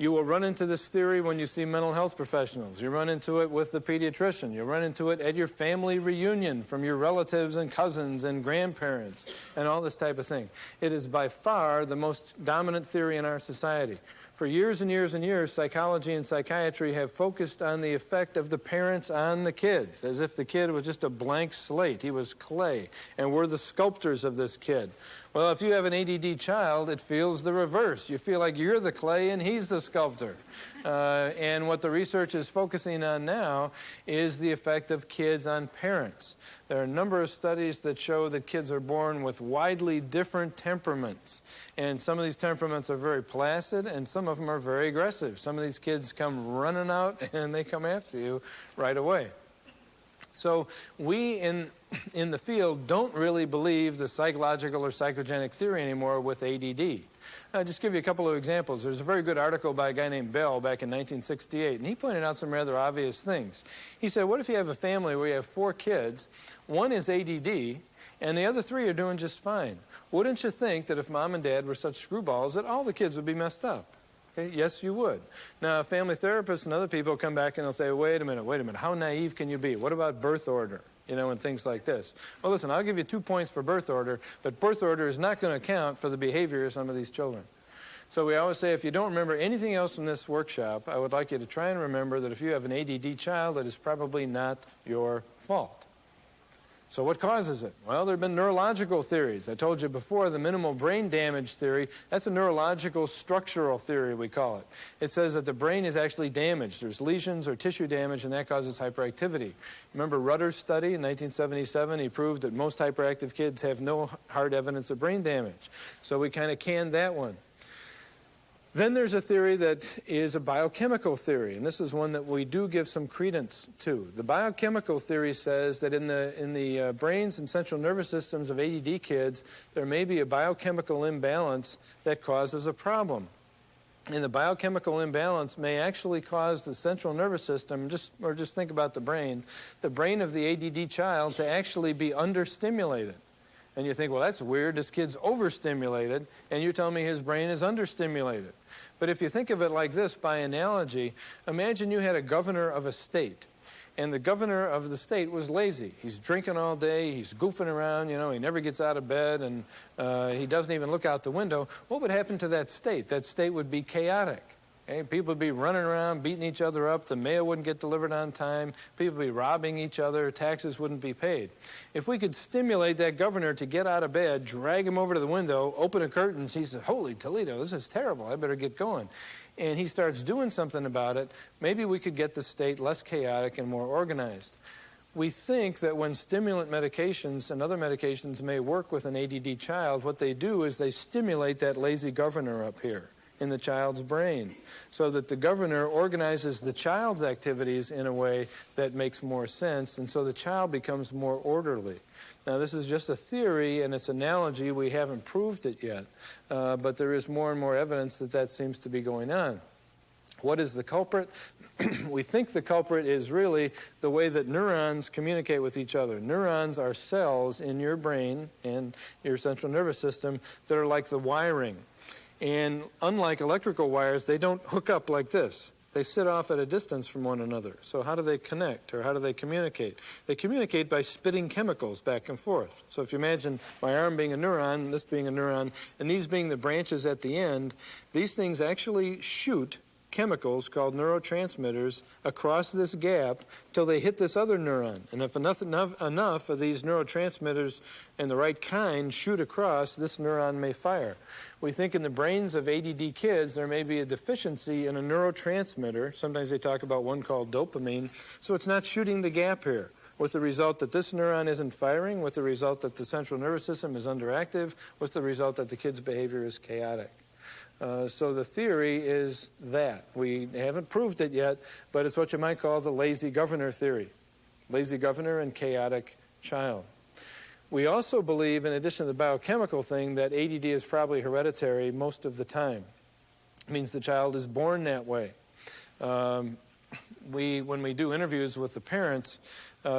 You will run into this theory when you see mental health professionals. You run into it with the pediatrician. You run into it at your family reunion from your relatives and cousins and grandparents and all this type of thing. It is by far the most dominant theory in our society. For years and years and years, psychology and psychiatry have focused on the effect of the parents on the kids, as if the kid was just a blank slate. He was clay, and we're the sculptors of this kid. Well, if you have an ADD child, it feels the reverse. You feel like you're the clay and he's the sculptor. And what the research is focusing on now is the effect of kids on parents. There are a number of studies that show that kids are born with widely different temperaments. And some of these temperaments are very placid, and some of them are very aggressive. Some of these kids come running out, and they come after you right away. So we in the field don't really believe the psychological or psychogenic theory anymore with ADD. I'll just give you a couple of examples. There's a very good article by a guy named Bell back in 1968, and he pointed out some rather obvious things. He said, what if you have a family where you have 4 kids, one is ADD, and the other 3 are doing just fine? Wouldn't you think that if mom and dad were such screwballs that all the kids would be messed up? Okay? Yes, you would. Now, family therapists and other people come back and they'll say, wait a minute, how naive can you be? What about birth order? You know, and things like this. Well, listen, I'll give you 2 points for birth order, but birth order is not going to account for the behavior of some of these children. So we always say, if you don't remember anything else from this workshop, I would like you to try and remember that if you have an ADD child, it is probably not your fault. So what causes it? Well, there have been neurological theories. I told you before, the minimal brain damage theory, that's a neurological structural theory, we call it. It says that the brain is actually damaged. There's lesions or tissue damage, and that causes hyperactivity. Remember Rutter's study in 1977? He proved that most hyperactive kids have no hard evidence of brain damage. So we kind of canned that one. Then there's a theory that is a biochemical theory, and this is one that we do give some credence to. The biochemical theory says that in the brains and central nervous systems of ADD kids, there may be a biochemical imbalance that causes a problem. And the biochemical imbalance may actually cause the central nervous system, just think about the brain of the ADD child to actually be understimulated. And you think, well, that's weird. This kid's overstimulated, and you're telling me his brain is understimulated. But if you think of it like this, by analogy, imagine you had a governor of a state, and the governor of the state was lazy. He's drinking all day, he's goofing around, you know, he never gets out of bed, and he doesn't even look out the window. What would happen to that state? That state would be chaotic. Okay? People would be running around, beating each other up. The mail wouldn't get delivered on time. People would be robbing each other. Taxes wouldn't be paid. If we could stimulate that governor to get out of bed, drag him over to the window, open the curtains, he says, holy Toledo, this is terrible. I better get going. And he starts doing something about it, maybe we could get the state less chaotic and more organized. We think that when stimulant medications and other medications may work with an ADD child, what they do is they stimulate that lazy governor up here in the child's brain, so that the governor organizes the child's activities in a way that makes more sense, and so the child becomes more orderly. Now, this is just a theory and it's analogy. We haven't proved it yet, but there is more and more evidence that that seems to be going on. What is the culprit? We think the culprit is really the way that neurons communicate with each other. Neurons are cells in your brain and your central nervous system that are like the wiring. And unlike electrical wires, they don't hook up like this. They sit off at a distance from one another. So how do they connect, or how do they communicate? They communicate by spitting chemicals back and forth. So if you imagine my arm being a neuron, this being a neuron, and these being the branches at the end, these things actually shoot chemicals called neurotransmitters across this gap till they hit this other neuron. And if enough of these neurotransmitters and the right kind shoot across, this neuron may fire. We think in the brains of ADD kids there may be a deficiency in a neurotransmitter. Sometimes they talk about one called dopamine. So it's not shooting the gap here, with the result that this neuron isn't firing, with the result that the central nervous system is underactive, with the result that the kid's behavior is chaotic. So the theory is that. We haven't proved it yet, but it's what you might call the lazy governor theory. Lazy governor and chaotic child. We also believe, in addition to the biochemical thing, that ADD is probably hereditary most of the time. It means the child is born that way. When we do interviews with the parents,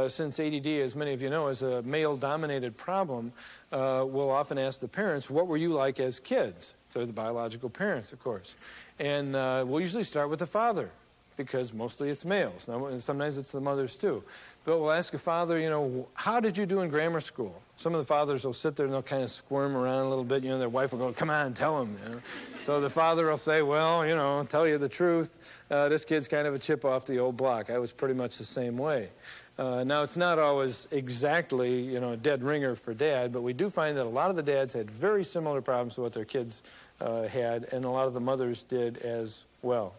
since ADD, as many of you know, is a male-dominated problem, we'll often ask the parents, what were you like as kids? They're the biological parents, of course. And we'll usually start with the father, because mostly it's males. Now, sometimes it's the mothers, too. But we'll ask a father, you know, how did you do in grammar school? Some of the fathers will sit there and they'll kind of squirm around a little bit. You know, their wife will go, come on, tell him. You know? So the father will say, well, you know, tell you the truth. This kid's kind of a chip off the old block. I was pretty much the same way. Now, it's not always exactly, you know, a dead ringer for dad, but we do find that a lot of the dads had very similar problems to what their kids had, and a lot of the mothers did as well.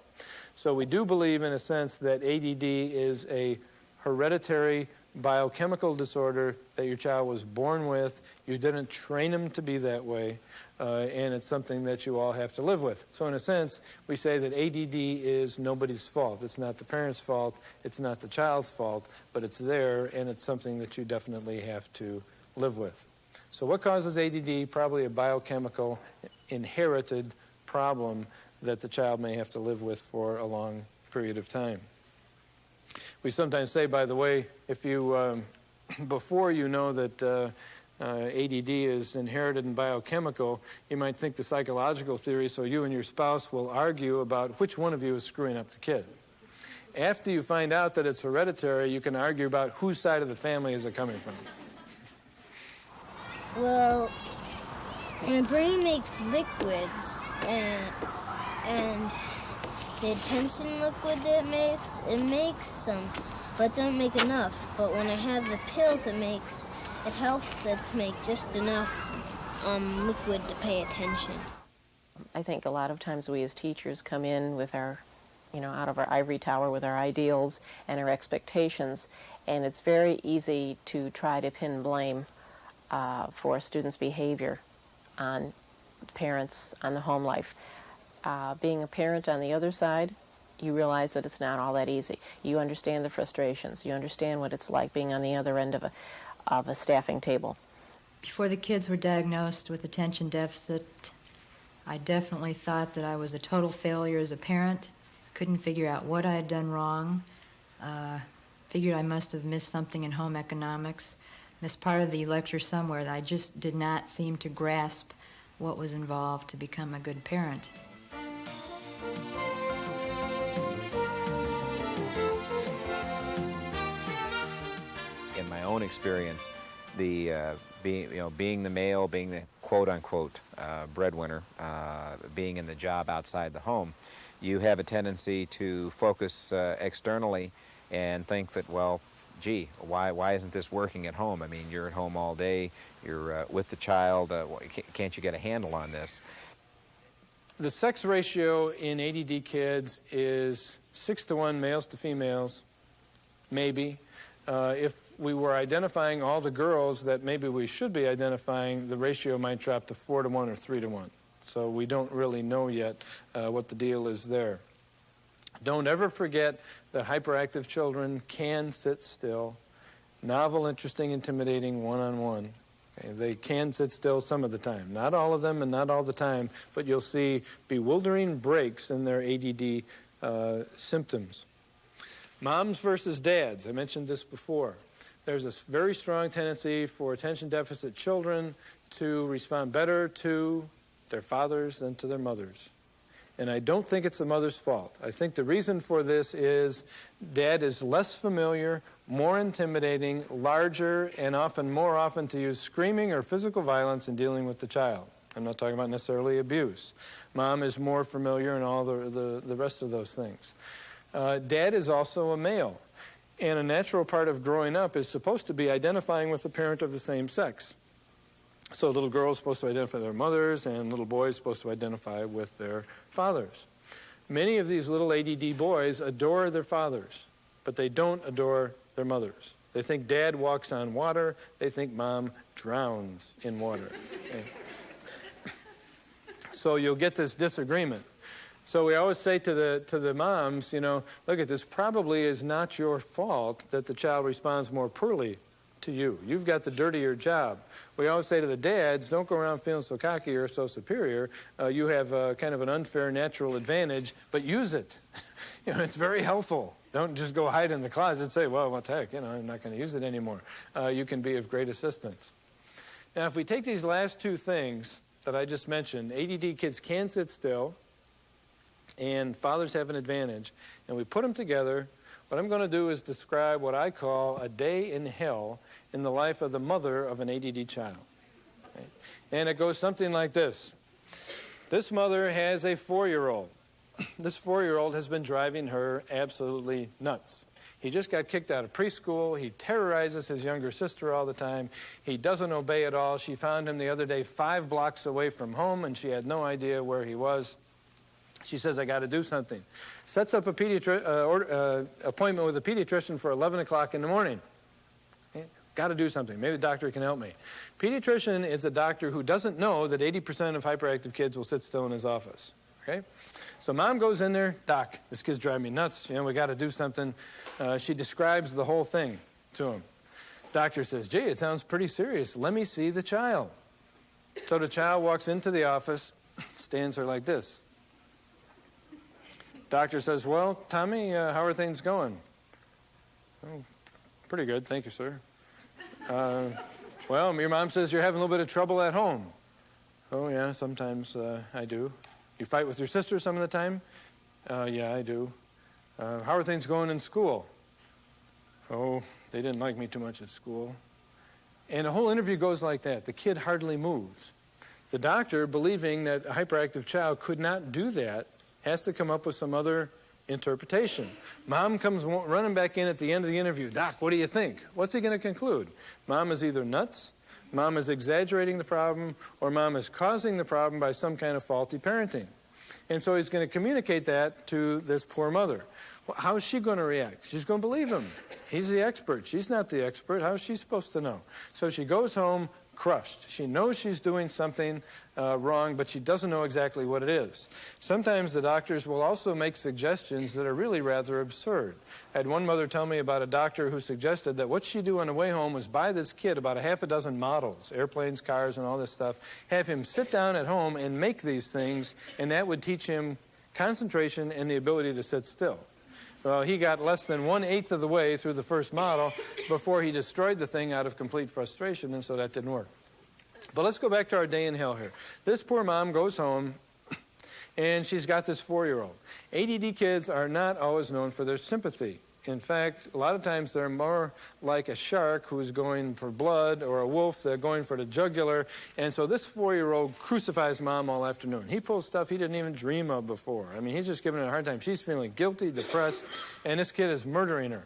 So we do believe, in a sense, that ADD is a hereditary biochemical disorder that your child was born with. You didn't train him to be that way, and it's something that you all have to live with. So in a sense, we say that ADD is nobody's fault. It's not the parent's fault, it's not the child's fault, but it's there, and it's something that you definitely have to live with. So what causes ADD? Probably a biochemical, inherited problem that the child may have to live with for a long period of time. We sometimes say, by the way, if you, before you know that ADD is inherited and biochemical, you might think the psychological theory, so you and your spouse will argue about which one of you is screwing up the kid. After you find out that it's hereditary, you can argue about whose side of the family is it coming from. Well, my brain makes liquids, and the attention liquid that it makes some, but don't make enough. But when I have the pills, it helps it to make just enough liquid to pay attention. I think a lot of times we as teachers come in with our, out of our ivory tower with our ideals and our expectations, and it's very easy to try to pin blame for a student's behavior on parents, on the home life. Being a parent on the other side, you realize that it's not all that easy. You understand the frustrations. You understand what it's like being on the other end of a staffing table. Before the kids were diagnosed with attention deficit, I definitely thought that I was a total failure as a parent. Couldn't figure out what I had done wrong. Figured I must have missed something in home economics. Missed part of the lecture somewhere that I just did not seem to grasp what was involved to become a good parent. In my own experience, being the male, being the quote-unquote breadwinner, being in the job outside the home, you have a tendency to focus externally and think that, well, gee, why isn't this working at home? I mean, you're at home all day, you're with the child, can't you get a handle on this? The sex ratio in ADD kids is 6-to-1 males to females, maybe. If we were identifying all the girls that maybe we should be identifying, the ratio might drop to 4-to-1 or 3-to-1. So we don't really know yet what the deal is there. Don't ever forget that hyperactive children can sit still. Novel, interesting, intimidating, one-on-one. Okay, they can sit still some of the time. Not all of them and not all the time, but you'll see bewildering breaks in their ADD symptoms. Moms versus dads. I mentioned this before. There's a very strong tendency for attention deficit children to respond better to their fathers than to their mothers. And I don't think it's the mother's fault. I think the reason for this is dad is less familiar, more intimidating, larger, and more often to use screaming or physical violence in dealing with the child. I'm not talking about necessarily abuse. Mom is more familiar and all the rest of those things. Dad is also a male, and a natural part of growing up is supposed to be identifying with a parent of the same sex. So little girls are supposed to identify their mothers, and little boys are supposed to identify with their fathers. Many of these little ADD boys adore their fathers, but they don't adore their mothers. They think dad walks on water. They think mom drowns in water. Okay? So you'll get this disagreement. So we always say to the moms, look, this probably is not your fault that the child responds more poorly to you. You've got the dirtier job. We always say to the dads, don't go around feeling so cocky or so superior. You have kind of an unfair natural advantage, but use it. It's very helpful. Don't just go hide in the closet and say, well, what the heck, I'm not going to use it anymore. You can be of great assistance. Now, if we take these last two things that I just mentioned, ADD kids can sit still, and fathers have an advantage, and we put them together, what I'm going to do is describe what I call a day in hell in the life of the mother of an ADD child. Okay? And it goes something like this. This mother has a 4-year-old. This 4-year-old has been driving her absolutely nuts. He just got kicked out of preschool. He terrorizes his younger sister all the time. He doesn't obey at all. She found him the other day 5 blocks away from home, and she had no idea where he was. She says, I got to do something. Sets up a appointment with a pediatrician for 11 o'clock in the morning. Got to do something. Maybe the doctor can help me. Pediatrician is a doctor who doesn't know that 80% of hyperactive kids will sit still in his office. Okay? So mom goes in there, Doc, this kid's driving me nuts. You know, we got to do something. She describes the whole thing to him. Doctor says, gee, it sounds pretty serious. Let me see the child. So the child walks into the office, stands there like this. Doctor says, well, Tommy, how are things going? Oh, pretty good, thank you, sir. Well, your mom says you're having a little bit of trouble at home. Oh, yeah, sometimes I do. You fight with your sister some of the time? Yeah, I do. How are things going in school? Oh, they didn't like me too much at school. And the whole interview goes like that. The kid hardly moves. The doctor, believing that a hyperactive child could not do that, has to come up with some other interpretation. Mom comes running back in at the end of the interview. Doc, what do you think? What's he going to conclude? Mom is either nuts, mom is exaggerating the problem, or mom is causing the problem by some kind of faulty parenting. And so he's going to communicate that to this poor mother. Well, how is she going to react? She's going to believe him. He's the expert. She's not the expert. How is she supposed to know? So she goes home crushed. She knows she's doing something wrong, but she doesn't know exactly what it is. Sometimes the doctors will also make suggestions that are really rather absurd. I had one mother tell me about a doctor who suggested that what she'd do on the way home was buy this kid about a half a dozen models, airplanes, cars, and all this stuff, have him sit down at home and make these things, and that would teach him concentration and the ability to sit still. Well, he got less than 1/8 of the way through the first model before he destroyed the thing out of complete frustration, and so that didn't work. But let's go back to our day in hell here. This poor mom goes home, and she's got this 4-year-old. ADD kids are not always known for their sympathy. In fact, a lot of times they're more like a shark who's going for blood, or a wolf, they're going for the jugular. And so this 4-year-old crucifies mom all afternoon. He pulls stuff he didn't even dream of before. I mean, he's just giving her a hard time. She's feeling guilty, depressed, and this kid is murdering her.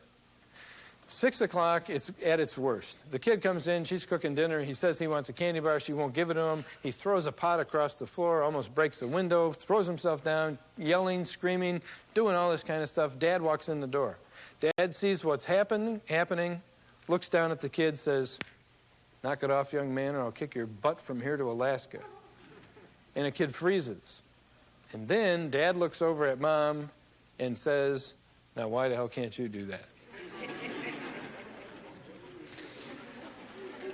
6 o'clock, it's at its worst. The kid comes in, she's cooking dinner. He says he wants a candy bar. She won't give it to him. He throws a pot across the floor, almost breaks the window, throws himself down, yelling, screaming, doing all this kind of stuff. Dad walks in the door. Dad sees what's happening, looks down at the kid, says, knock it off, young man, or I'll kick your butt from here to Alaska. And the kid freezes. And then Dad looks over at Mom and says, now why the hell can't you do that?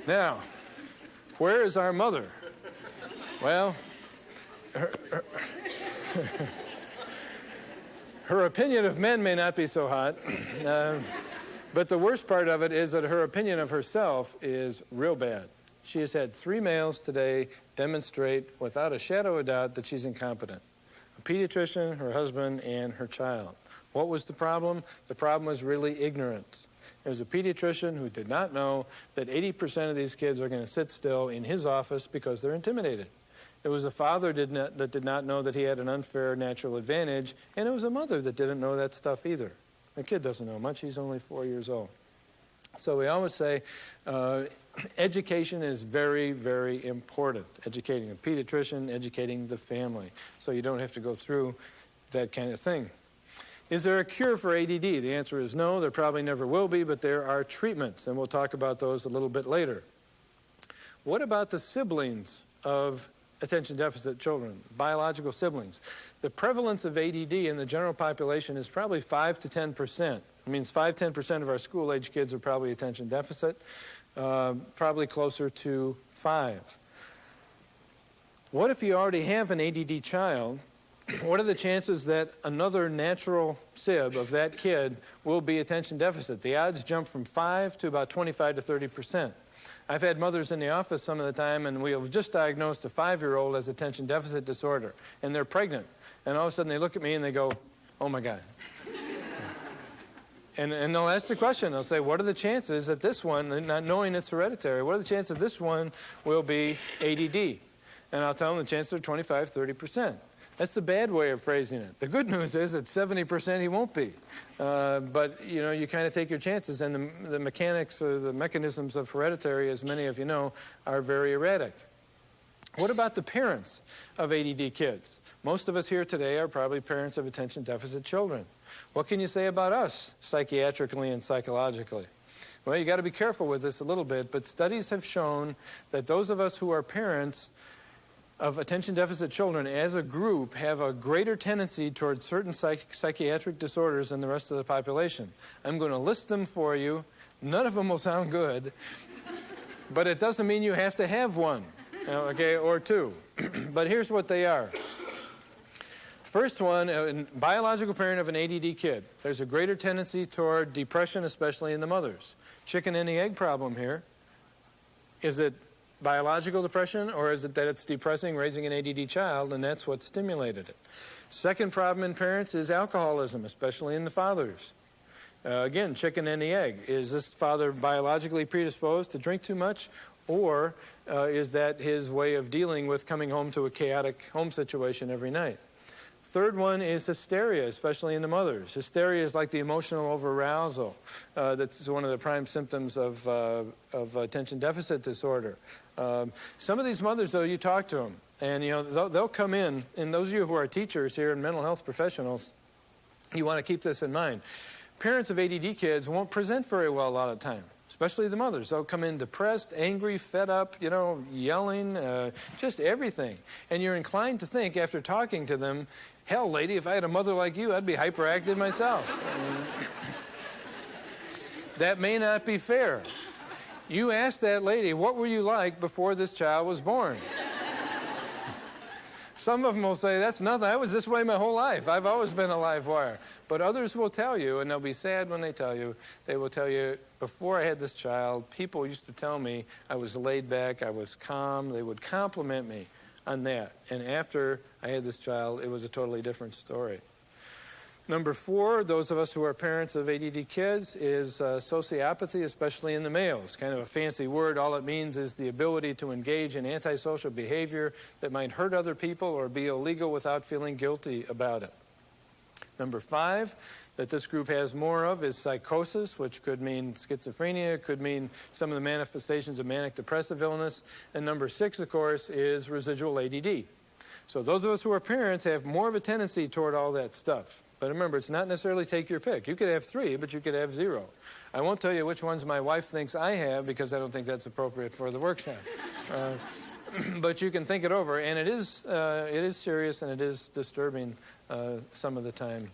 Now, where is our mother? Well, her opinion of men may not be so hot, but the worst part of it is that her opinion of herself is real bad. She has had 3 males today demonstrate without a shadow of a doubt that she's incompetent. A pediatrician, her husband, and her child. What was the problem? The problem was really ignorance. There was a pediatrician who did not know that 80% of these kids are going to sit still in his office because they're intimidated. It was a father that did not know that he had an unfair natural advantage, and it was a mother that didn't know that stuff either. The kid doesn't know much. He's only 4 years old. So we always say education is very, very important. Educating a pediatrician, educating the family, so you don't have to go through that kind of thing. Is there a cure for ADD? The answer is no. There probably never will be, but there are treatments, and we'll talk about those a little bit later. What about the siblings of attention deficit children, biological siblings? The prevalence of ADD in the general population is probably 5 to 10%. It means 5-10% of our school-age kids are probably attention deficit, probably closer to 5. What if you already have an ADD child? What are the chances that another natural sib of that kid will be attention deficit? The odds jump from 5 to about 25 to 30%. I've had mothers in the office some of the time, and we have just diagnosed a 5-year-old as attention deficit disorder, and they're pregnant. And all of a sudden they look at me and they go, oh my God. And they'll ask the question, they'll say, what are the chances that this one, not knowing it's hereditary, what are the chances that this one will be ADD? And I'll tell them the chances are 25, 30%. That's the bad way of phrasing it. The good news is at 70% he won't be. But, you know, you kind of take your chances, and the mechanics or the mechanisms of hereditary, as many of you know, are very erratic. What about the parents of ADD kids? Most of us here today are probably parents of attention deficit children. What can you say about us psychiatrically and psychologically? Well, you got to be careful with this a little bit, but studies have shown that those of us who are parents of attention deficit children as a group have a greater tendency towards certain psychiatric disorders than the rest of the population. I'm going to list them for you. None of them will sound good, but it doesn't mean you have to have one, okay, or two. But here's what they are. First one, a biological parent of an ADD kid. There's a greater tendency toward depression, especially in the mothers. Chicken and the egg problem here. Is it biological depression, or is it that it's depressing raising an ADD child, and that's what stimulated it? Second problem in parents is alcoholism, especially in the fathers. Again, chicken and the egg. Is this father biologically predisposed to drink too much, or is that his way of dealing with coming home to a chaotic home situation every night? Third one is hysteria, especially in the mothers. Hysteria is like the emotional overarousal. That's one of the prime symptoms of attention deficit disorder. Some of these mothers, though, you talk to them, and they'll come in, and those of you who are teachers here and mental health professionals, you want to keep this in mind. Parents of ADD kids won't present very well a lot of the time, especially the mothers. They'll come in depressed, angry, fed up, yelling, just everything. And you're inclined to think, after talking to them, hell, lady, if I had a mother like you, I'd be hyperactive myself. That may not be fair. You ask that lady, what were you like before this child was born? Some of them will say, that's nothing. I was this way my whole life. I've always been a live wire. But others will tell you, and they'll be sad when they tell you, they will tell you, before I had this child, people used to tell me I was laid back, I was calm. They would compliment me on that. And after I had this child, it was a totally different story. Number 4, those of us who are parents of ADD kids, is sociopathy, especially in the males. Kind of a fancy word. All it means is the ability to engage in antisocial behavior that might hurt other people or be illegal without feeling guilty about it. Number 5, that this group has more of is psychosis, which could mean schizophrenia, could mean some of the manifestations of manic depressive illness. And number 6, of course, is residual ADD. So those of us who are parents have more of a tendency toward all that stuff. But remember, it's not necessarily take your pick. You could have 3, but you could have 0. I won't tell you which ones my wife thinks I have, because I don't think that's appropriate for the workshop. But you can think it over, and it is serious and it is disturbing some of the time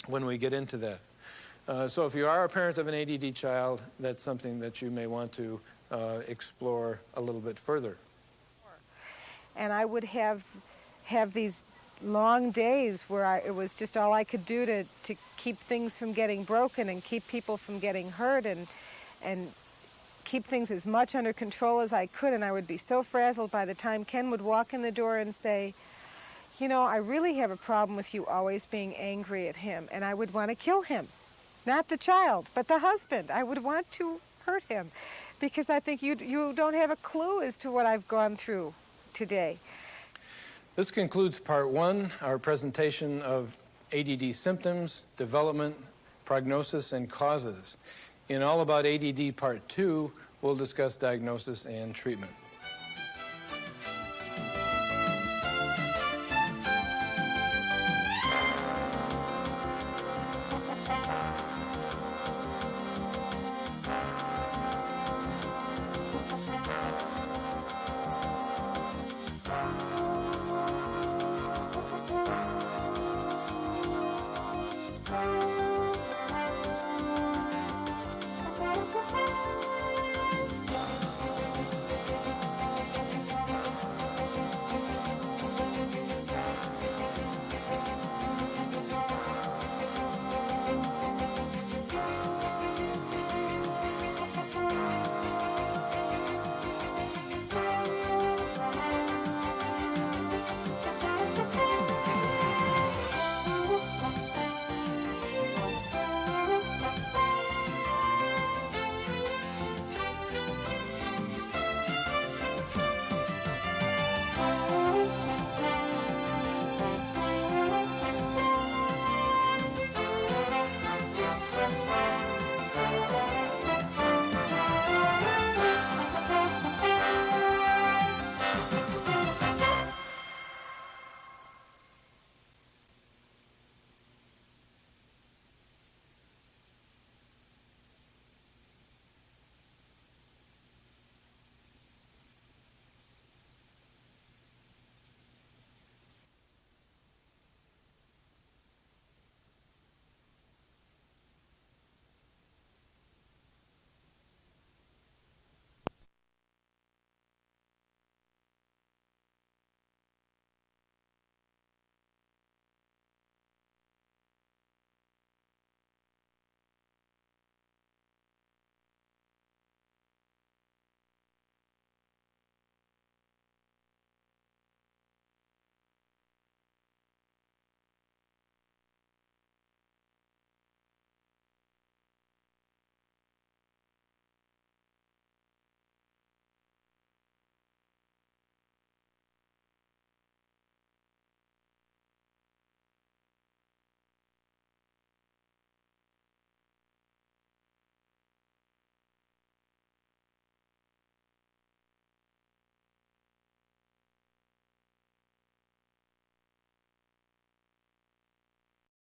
when we get into that. So if you are a parent of an ADD child, that's something that you may want to explore a little bit further. And I would have these long days where it was just all I could do to keep things from getting broken and keep people from getting hurt and keep things as much under control as I could. And I would be so frazzled by the time Ken would walk in the door and say, I really have a problem with you always being angry at him. And I would want to kill him. Not the child, but the husband. I would want to hurt him because I think you don't have a clue as to what I've gone through today. This concludes part 1, our presentation of ADD symptoms, development, prognosis, and causes. In All About ADD part 2, we'll discuss diagnosis and treatment.